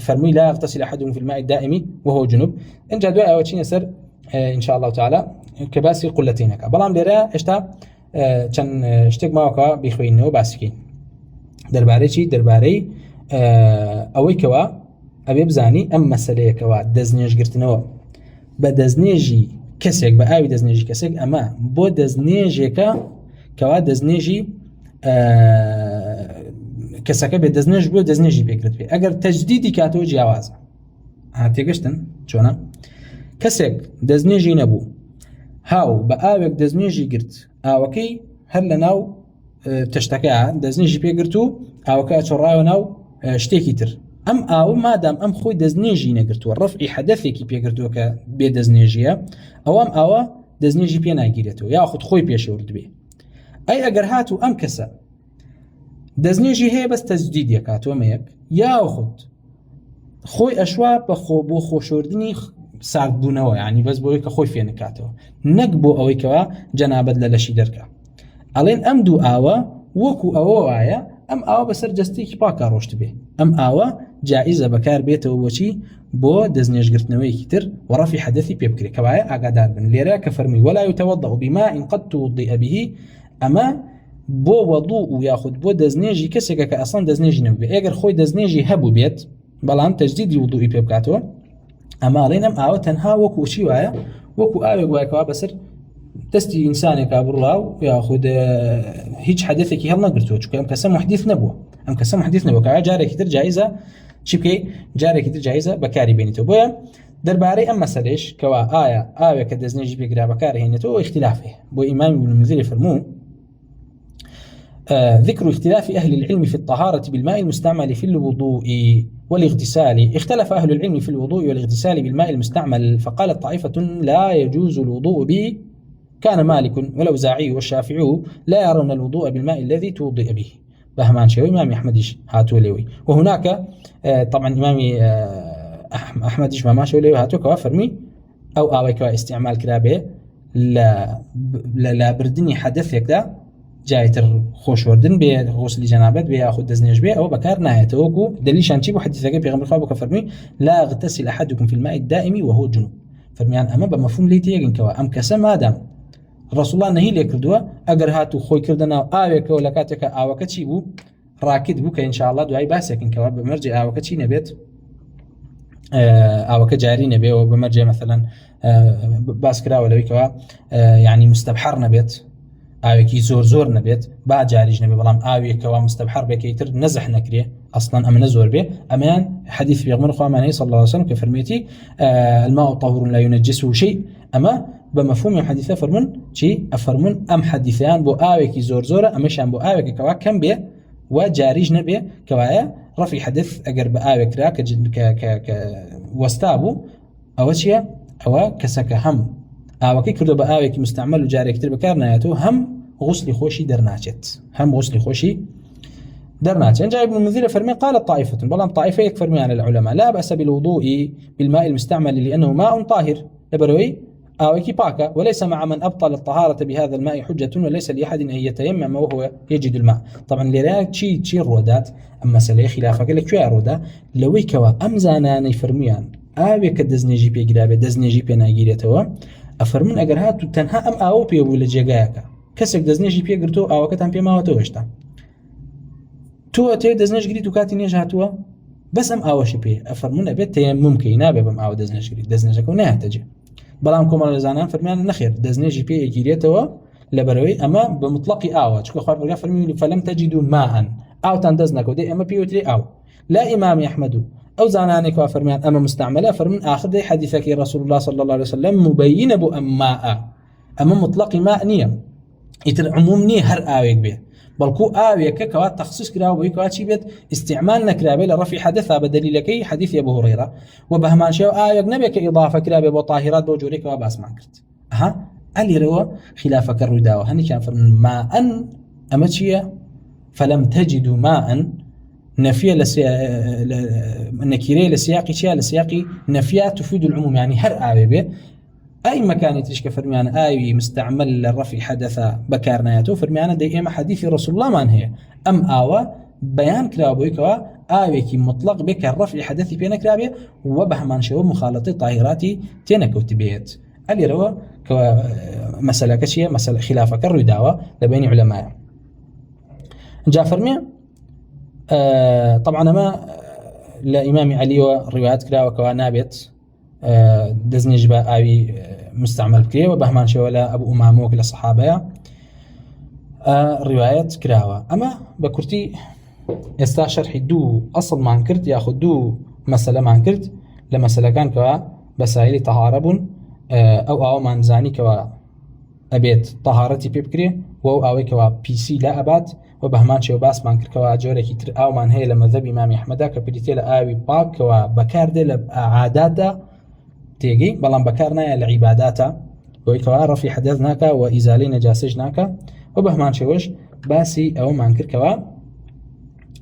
فەرمووی لا يغتسل أحدكم في الماء الدائم وهو جنوب. اینجا دوای ئەوە چینە سەر إن شاء الله تعالى کە باسی قولەتینەکە، بەڵام لێرە هێشتا چەند شتێک ماوەکەوە بیخوێنەوە باسی بکەین دەربارەی چی؟ دەربارەی ئەوەی کەوە ئەبێ بزانی ئەم مەسەلەیەکەوە دەستنێژگرتنەوە بە دەستنێژی کەسێک بە ئاوی دەستنێژی کەسێک ئەمە بۆ دەستنێژێکە کەوا دەستنێژی کەسەکە بێ دەستنێژ بۆ دەستنێژی پێکرێت بێ. ئەگەر تەجدیدی کاتەوە جیاوازە. تێگەشتن چۆنە؟ کەسێک دەستنێژی نەبوو هاو بە ئاوێک دەستنێژی گرت، ئاوەکەی هەر لە ناو تشتەکە دەستنێژی پێگرت و ئاوەکە چۆڕایەوە ناو شتێکی تر، ئەم ئاو مادام ئەم خۆی دەستنێژی نەگرتووە ڕەفعی حەدەثێکی پێگرتووە کە بێ دەستنێژیە، ئەوەم ئاوە دەستنێژی پێ ناگیرێتەوە یاخود خۆی پێشەورد بێ. ئەی ئەگەر هاتوو ئەم کەسە دەستنێژی هەیە بەس تەجدید یەکاتوە مەیەک، یاخود خۆی ئەشوا بۆ خۆشەوردنی ساردبوونەوە، یعنی بەس بۆی کە خۆی فێ نکاتەوە، نەک بۆ ئەوەیکەوە جەنابەت لە لەشی دەرکە. ئەڵێن ئەم دوو ئاوە وەکو ئەوە وایە ئەم ئاوە بەسەر جەستێکی پاکە ڕۆشت بێ، ئەم ئاوە جائزە بەکار بێتەوە بۆچی؟ بۆ دەستنێژگرتنەوەیکی تر و ڕەفعی حەدەثی پێ بکرێت. کەوایە ئاگادار بن لێرە کە فەرمی ولا يتوضأ بماء قد توضئ به، ئەمە بۆ وەضوء و یاخود بۆ دەستنێژی کەسێکە کە ئەسڵان دەستنێژی نەبوو. ئەگەر خۆی دەستنێژی هەبوو بێت بەڵام تەجدیدی وضوئی پێ بکاتەوە، ئەماڵێن ئەم ئاوە تەنها وەکو چی وایە؟ وەکو ئاوێک وایەکەوە بەسەر دەستی ئینسانێکا بڕڵاو یاخود هیچ حەدەثێکی هەڵ نەگرتووە، چونکە ئەم کەسە محدث نەبووە، ئەم کەسە محدث نەبووە، کە جارێکی تر جایزە چی بکەی؟ جارێکی تر جایزە بەکاری بێنیتەوە. بۆیە دەربارەی ئەم مەسەلەش کەوا ئایا ئاوێکە دەستنێژی پێگرا بەکارهێنێتەوە اختلاف هەیە. بۆ ئیمام ابن المنذر فەرموو ذكر اختلاف أهل العلم في الطهارة بالماء المستعمل في الوضوء والاغتسال. اختلف أهل العلم في الوضوء والاغتسال بالماء المستعمل، فقالت طائفة لا يجوز الوضوء به، كان مالك والأوزاعي والشافعي لا يرون الوضوء بالماء الذي توضئ به. بهمان شوي إمام أحمد هاتوا لوي، وهناك طبعا إمام أحمد ما شوي لوي هاتوا كوافرمي أو آويك استعمال كرابه لا بردني حدث يكذا جایتر خۆشوردن بێ غسلی جەنابەت بێ یاخود دەستنێژ بێ ئەوە بەکار نایێتەوە. وەکو دلیشان چی بوو؟ حەدیثەکەی پێغەمبەر خوا بۆ کە فەرمووی لا يغتسل أحدكم في الماء الدائم وهو جنوب. فەرمیان ئەمە بە مەفهوم لی تێگەنکەوە ئەم کەسە مادام ڕەسوڵ الله نەهی لێ کردووە ئەگەر هاتوو خۆی کردە ناو ئاوێکەوە لە کاتێکە ئاوەکە چی بوو؟ ڕاکد بوو کە ئینشاءڵڵا دوای باسێکن کەوا بەمەرجێ ئاوەکە چی نەبێت ئاوەکە جاری نەبێەوە بەمەرجێ مەثەلەن باس کراوە لەوەیکەوە یعنی مستەبحەر نەبێت ئاوێکی زۆر نەبێت با جاریش نەبێت بەڵام ئاوێکەوە مستەبحەر بێکەیتر نەزەح نەکرێ ئەسڵەن ئەمە زۆر بێ ئەمەیان حەدیث پێغەمبەر خوامان صلی الله عليه وسلم کە فەرمێتی الماء طهور لا ينجسه شيء ئەمە بمفهوم الحديث فرمون چی ئەفەرمون ئەم حەدیثیان بۆ ئاوێکی زۆرە ئەمەشان بۆ ئاوێکەکەوا کەم بێ و جاریش نەبێ کەوایە ڕەفی حەدیث ئەگەر بە ئاوێکرا کە وەستا بوو ئەوە چییە ئەوە کەسەکە هەم ئاوەکەی کردو بە ئاوێکی مستعمل و جارێکتر بەکار نایەتەوە هەم غسلی خۆشی دەرناچێت هەم غسلی خۆشی درناچ. جاء ابن المنذر فرمي قال طائفة بلام طائفة يكفر عن العلماء لا بأس بالوضوء بالماء المستعمل لأنه ماء طاهر لبروي أوكي باكا وليس مع من أبطل الطهارة بهذا الماء حجة وليس لأحد أن يتيمم وهو يجد الماء. طبعا لراك شي الرودات أما سلي خلافة قال لك شو الرودا لوي كوا أمزانا يفرميان أوكي دزنيجي بي قرابة دزنيجي بي ناجيريتوا أفرمون أجر هاتو تنها أم أو بي ولا جاكا كسك دزنيجي بي قرتو أو كتان بي ما وتوشتا تو تي دزنج گری تو کاتی نێژ هاتووە بەس ئەم ئاوەشی پێ ئەفەرمون ئەبێت تەیەممومکەی نابێ بەم ئاوە دەستنێژگری دەستنێژەکە و نایەتەجێ بەڵام کۆمەڵ زانان فەرمیان نەخێر دەستنێژی پێ ئەگیرێتەوە لەبەرەوەی ئەمە بە مطلقی ئاوە چکە خوا پەروەردگار فەرمی فەلەم تەجیدوا ماء ئاوتان دەست نەکەوت دەی ئەمە پێوتری ئاو لا ئیمامی ئەحمەد ئەو زانانێک وا فەرمیان ئەمە مستعملە فەرمون آخر دەی حەدیثەکەی ڕەسوول الله صلی الله عليه وسلم مبەینە بۆ ئەم ماء ئەمە مطلقی ماء نییە ئیتر عموم نییە هەر ئاوێک بێ بەڵکو ئاوێکە کەوا تەخسیس کراوە بۆی کەوا چی بێت استعمال نەکرابێت لە ڕەفی حەدەثا بە دەلیلەکەی حەدیثی ئەبو هورەیرە و بە هەمان شێوە ئاوێک نەبێت کە ئیضافە کرابێت بۆ طاهرات بۆ جۆرێکەوە باسمان کرد ئەها ئەلیرەوە خلافەکە ڕوویداوە هەنێکیان فەرمون ماء ئەمە چییە فەلەم تەجیدوا ماء نفية نكيرية لسياقي شيء لسياقي نفية تفيد العموم يعني هر آوي أي مكان تشك فرميان آوي مستعمل للرفع حدث بكارنايته فرميان دائما حديث رسول الله من هي أم آوى بيان كرابويكوا آوي كي مطلق بك الرفع حدث بين كرابي وبهمان شو مخالطة طاهراتي تينكوت بيت اللي روى مسألة كشية مسألة خلافة كرر دعوة لبين علماء جاء فرمي طبعا ما لإمام علي وروايات كلا وكوا نابت دزنيج با آوي مستعمل بكري وبهمان شولا أبو أماموك للصحابة روايات كراوة أما بكرتي يستا شرحي دو أصل ما انكرت ياخد دو مسألة ما انكرت لمسألة كان كوا بسائل طهارة أو ما نزاني كوا أبيت طهارتي بكري وأو أوي كوا بي سي لا أبات وبهمان شو باس مان كركوا جوري كتر أو من هي لمذهب إمام أحمد كبريتي لآوي باك كوا بكار دل عاداته تيجي بلان بكارنا العبادات ويكوا رفي حدثناك وإزالة نجاسجناك وبهمان شوش باسي أو من كركوا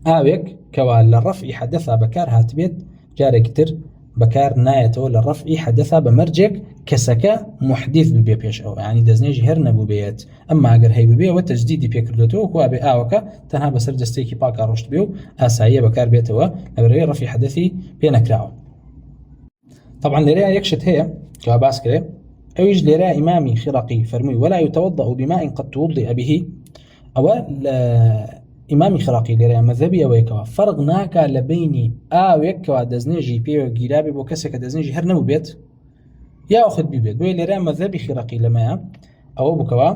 آويك كوا للرفع حدثها بكار هاتبيت جاري كتر بكار نايته للرفع حدثها بمرجك كسكا محدث ببيش أو يعني دزنيج هر نبو بيت أما أجر هي ببيه والتجديد بيكردوتو كوا بآوكا تنها بسر دستيكي باكا رشت بيو أسايا بكار بيتوا لبري رفع حدثي بينكراو طبعا لريا يكشت هي كاباس كده أو يج لريا إمامي خرقي فرمي ولا يتوضأ بماء قد توضئ به أو إمامي خرقي لريا مذهبي ويكوا فرقناك لبيني آويك كوا دزنيجي بيو جيرابي بو كسك دزنيجي هر نبو بيت يا أخذ بيبيت بوي لريا مذهبي خرقي لما أو بكوا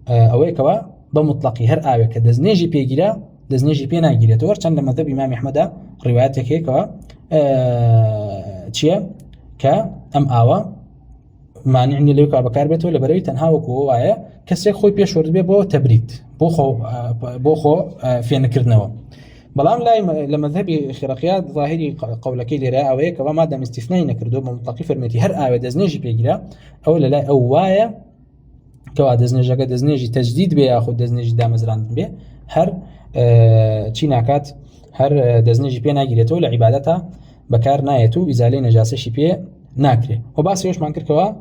أو يكوا بمطلقي هر آويك دزنيجي بي جيرا دزنيجي بي ناجيرا تورشان لمذهب إمام أحمد رواياتك هيكوا تشيا كأم آوا مانعني ليك بكار بيته ولا بري تنهاوك ووايا كسي خوي بيشورد بي بو تبريد بوخو في نكرنوا بلام لا لما ذهبي خرقيات ظاهري قولك لي راوي كما ما دام استثناء نكردو مطلقي فرمتي هر آوي دزنيجي بيجرا او لا او وايا كوا دزنيجي تجديد بي ياخذ دزنيجي دامزران بي هر تشيناكات هر دزنيجي بي ناجريتو لعبادتها بكار نايتو ازاله نجاسه بي ناكري وباس يوش مانكر كوا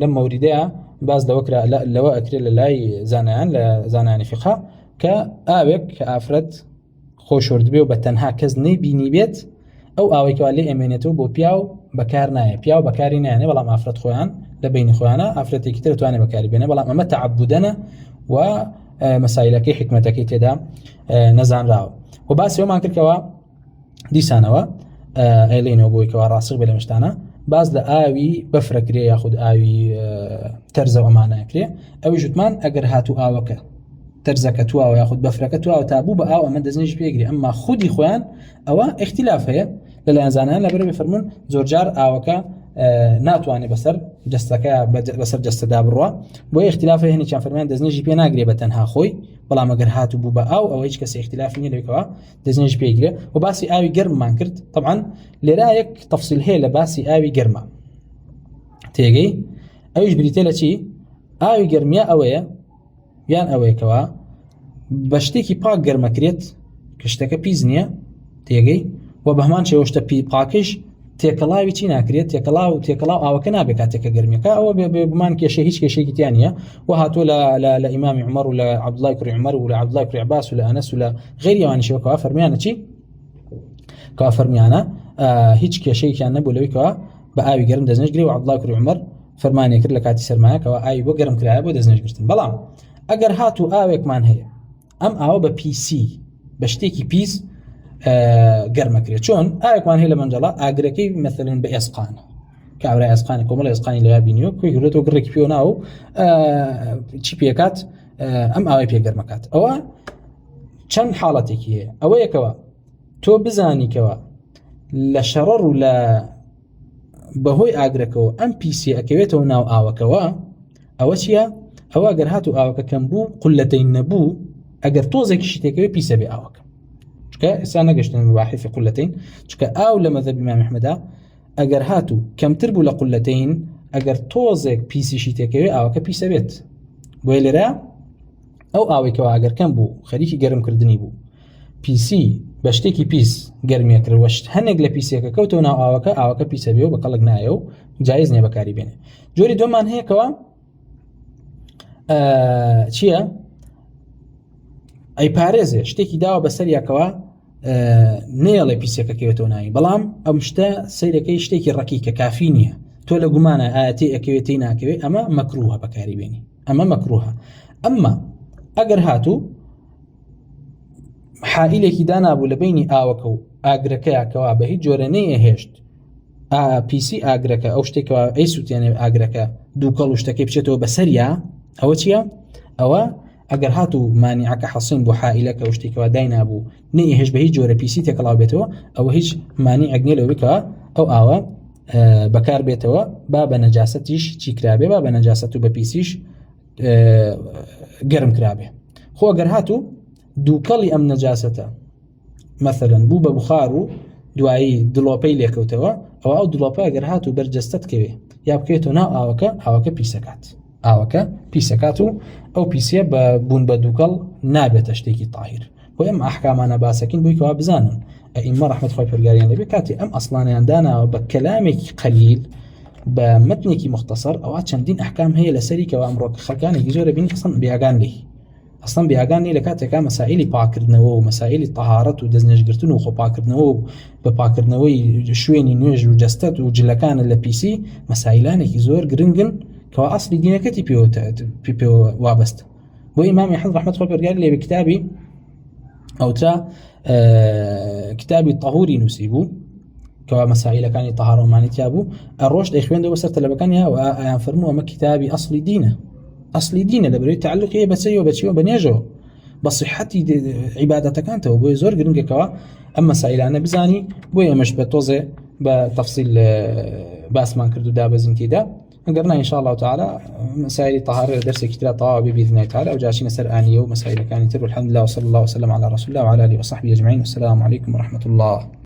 لم موردها باز لوكرا لو اكري لاي زانان فقه كآوك كافرد خوشورد بي وبتنها كزني بيني بيت او اويك والي امينتو بو بياو بكار ناي بياو بكاري ناي والله افرد خوان لبين خوانا افرد كتير تواني بكاري بينه والله ما تعبدنا و مەسایلەکەی حکمەتەکەی تێدا نەزانراوە و باسی ئەومان کردکەوە دیسانەوە ئەلێنەوە بۆیکەوە ڕاستق بێ لە مشتانە باز لە ئاوی بەفرەکرێ یاخود ئاوی تەرزە ئەمانەکرێ ئەوی ژوتمان ئەگەر هاتوو ئاوەکە تەرزەکە تواوە یاخود بەفرەکە تواوە تا بوو بە ئاو ئەمە دەستنێژی پێگری ئەمما خودی خۆیان ئەوە اختلاف هەیە لەلایەن زانایان لەبەر بفەرمون زۆرجار ئاوەکە ناتوانێت بەسەر جەستەکە بەسەر جەستەدا بڕوە بۆ اختلاف هەیە هێنێکیان فەرمیان دەستنێژی پێ ناگرێ بە تەنها خۆی بەڵام ئەگەر هاتوو بوو بە ئاو ئەوە هیچ کەس اختلافی نییە لەوەیەوە دەستنێژی پێگرێ و باسی ئاوی گەرممان کرد طبعا لێرە یەک تەفسیل هەیە لە باسی ئاوی گەرمە تێگەی ئەویش بریتێ لە چی ئاوی گەرمیە ئەوەیە یان ئەوەیەکەوە بە شتێکی پاک گەرمەکرێت کە شتەکە پیس نییە تێگەی و بە هەمان شێوەشتە پاکش تێکەڵاوی چی ناکرێت تێکەڵاو ئاوەکە نابێت کاتێکە گەرمیەکە ئەوە بمان کێشە هیچ کێشێکی تیان نیە و هاتووە لە ئیمامی عومەر و لە عەبدوڵای کوڕی عومەر و لە عەبدوڵای کوڕی عەباس و لە ئەنەس و لە غەیری ئەوانیشەوە کەوا فەرمیانە چی کەوا فەرمیانە هیچ کێشەیەکیان نەبوو لەوەی کەوا بە ئاوی گەرم دەستنێژگرێ و عەبدوڵای کوڕی عومەر فەرمانێک کرد لە کاتی سەرمایەکەوە ئاوی بۆ گەرم کرایە بۆ دەستنێژگرتن بەڵام ئەگەر هاتوو ئاوێکمان هەیە ئەم ئاوە بە پیسی بە شتێکی پیس گەرمەکرێت چۆن ئاوێکمان هەیە لە مەنجەڵە ئاگرەکەی مەثەلەن بە ئێسقان کابرای ئێسقانی کۆمەڵ ئێسقانی لەویا بینیوە کوی گرێتەوە گڕێکی پێوە ناو چی پێکات ئەم ئاوای پێگەرمەکات ئەوە چەند حاڵەتێکی هەیە ئەوە یەکەوە تۆ بزانیکەوە لە شەڕەڕ و لە بەهۆی ئاگرەکەەوە ئەم پیسی ئەکەوێتەوە ناو ئاوەکەوە ئەوە چییە ئەوە گەر هاتو ئاوەکە کەم بوو قولەتەی نەبوو ئەگەر تۆزێکیشی تێکەوێ پیسە بێ ئاوەکە چکە ئێستا نەگەشتن مباحثی قولەتەین چکە ئاو لە مەذهب ئیمام ئەحمەدا ئەگەر هاتو کەمتر بوو لە قولەتەین ئەگەر تۆزێک پیسیشی تێکەوێ ئاوەکە پیسە بێت بۆیە لێرە ئەو ئاوێکەوە ئەگەر کەم بوو خەریکی گەرمکردنی بوو پیسی بە شتێکی پیس گەرمیە کردوەشت هەنێک لە پیسێکە کەوتەوە ناو ئاوەکە پیسە بێ و بە قەڵک نایە و جایز نییە بەکاری بێنێ جۆری دومان هەیەکەوە چییە ئەی پارێزێ شتێکی داوە بەسەر یاکەوە نێڵێ پیسەکە کەوێتەوە ناوی بەڵام ئەم شتە سەیرەکەی شتێکی ڕەکی کە کافی نییە تۆ لە گومانە ئاەتی ئەکەوێتی ناکەوێت ئەمە مەکروهە بەکاری بێنی ئەمە مەکروهە ئەمما ئەگەر هاتوو حائلێکی دانابوو لە بینی ئاوەکە و ئاگرەکەیەکەوە بە هیچ جۆرە نەیەهێشت پیسی ئاگرەکە ئەو شتێکەوە ئەی سووتێنێ ئاگرەکە دووکەڵ و شتەکەی بچێتەوە بەسەریا ئەوە چییە؟ ئەوە ئەگەر هاتوو مانیعەکە حەسین بۆ حائلەکە و شتێکەوە داینابوو نەیەهێش بە هیچ جۆرە پیسی تێکەڵاو بێتەوە ئەوە هیچ مانیعەک نییە لەوەیکەوە ئەو ئاوە بەکار بێتەوە با بە نەجاسەتیش چی کرابێ با بە نەجاسەت و بە پیسیش گەرم کرابێ خۆ ئەگەر هاتوو دووکەڵی ئەم نەجاسەتە مەثەلەن بوو بە بخار و دوایی دڵۆپەی لێکەوتەوە ئەو دڵۆپە ئەگەر هاتوو بەرجەستەت کەوێ یا بکەوێتەوە ناو ئاوەکە پیسەکات ئاوەکە پیسەکات و ئەو پیسە بە بوون بە دووکەڵ نابێتە شتێکی تاهیر بۆ ئەم ئەحکامانە باسەکەین بۆیکەوە بزانن ئەئیمە ڕەحمەت خۆی پەروەردگاریان لەبێ کاتی ئەم ئەسڵانیان داناوە بە کەلامێکی قەلیل بە متنێکی مختصر ئەوە چەندین ئەحکام هەیە لەسەری کەەوە ئەمڕۆ خەڵکانێکی زۆرە بینی ئەسڵن بێگان لێ ئەسڵن بێگان لێ لە کاتێکا مەسائلی پاکردنەوە و مەسائلی تەهارەت و دەستنێژگرتن و خۆپاکردنەوە و بە پاکردنەوەی شوێنی نوێژ و جەستەت و جلەکانە لە پیسی مەسائلانێکی زۆر گرنگن کەوا ئەسڵی دینەکەتی پێوە وابەستە بۆ ئیمامی ئەحمەد ڕەحمەت خۆی پەروەردگاری لێ کتابی ئەوترا کتابی تەهوری نووسی بوو کەوا مەسائلەکانی تەهارەتمانی تیا بوو ئەڕۆژ دەیخوێندەوە بەسەر تەلەبەکانی و ئەیان فەرمووە ئەمە کتابی ئەسڵی دینە لە بەرەوەی تعلقی بەچەیەوە بەچیەوە بەنێژەوە بە صحەتی عیبادەتەکانتەوە بۆیە زۆر گرنگێکەوە ئەم مەسائلانە بزانی بۆیە ئەمەش بە تۆزێ بە تەفسیل باسمان کرد و دابەزین تێدا ئەگەر نا ئینشاء الله تعالى مسائل طهارة درسێکی ترا تەواو بێ بإذن الله تعالى وجاشينا سەر ئانیە و مەسائلەکانی تر والحمد لله وصلى الله وسلم على رسول الله وعلى آله وصحبه أجمعين والسلام عليكم ورحمة الله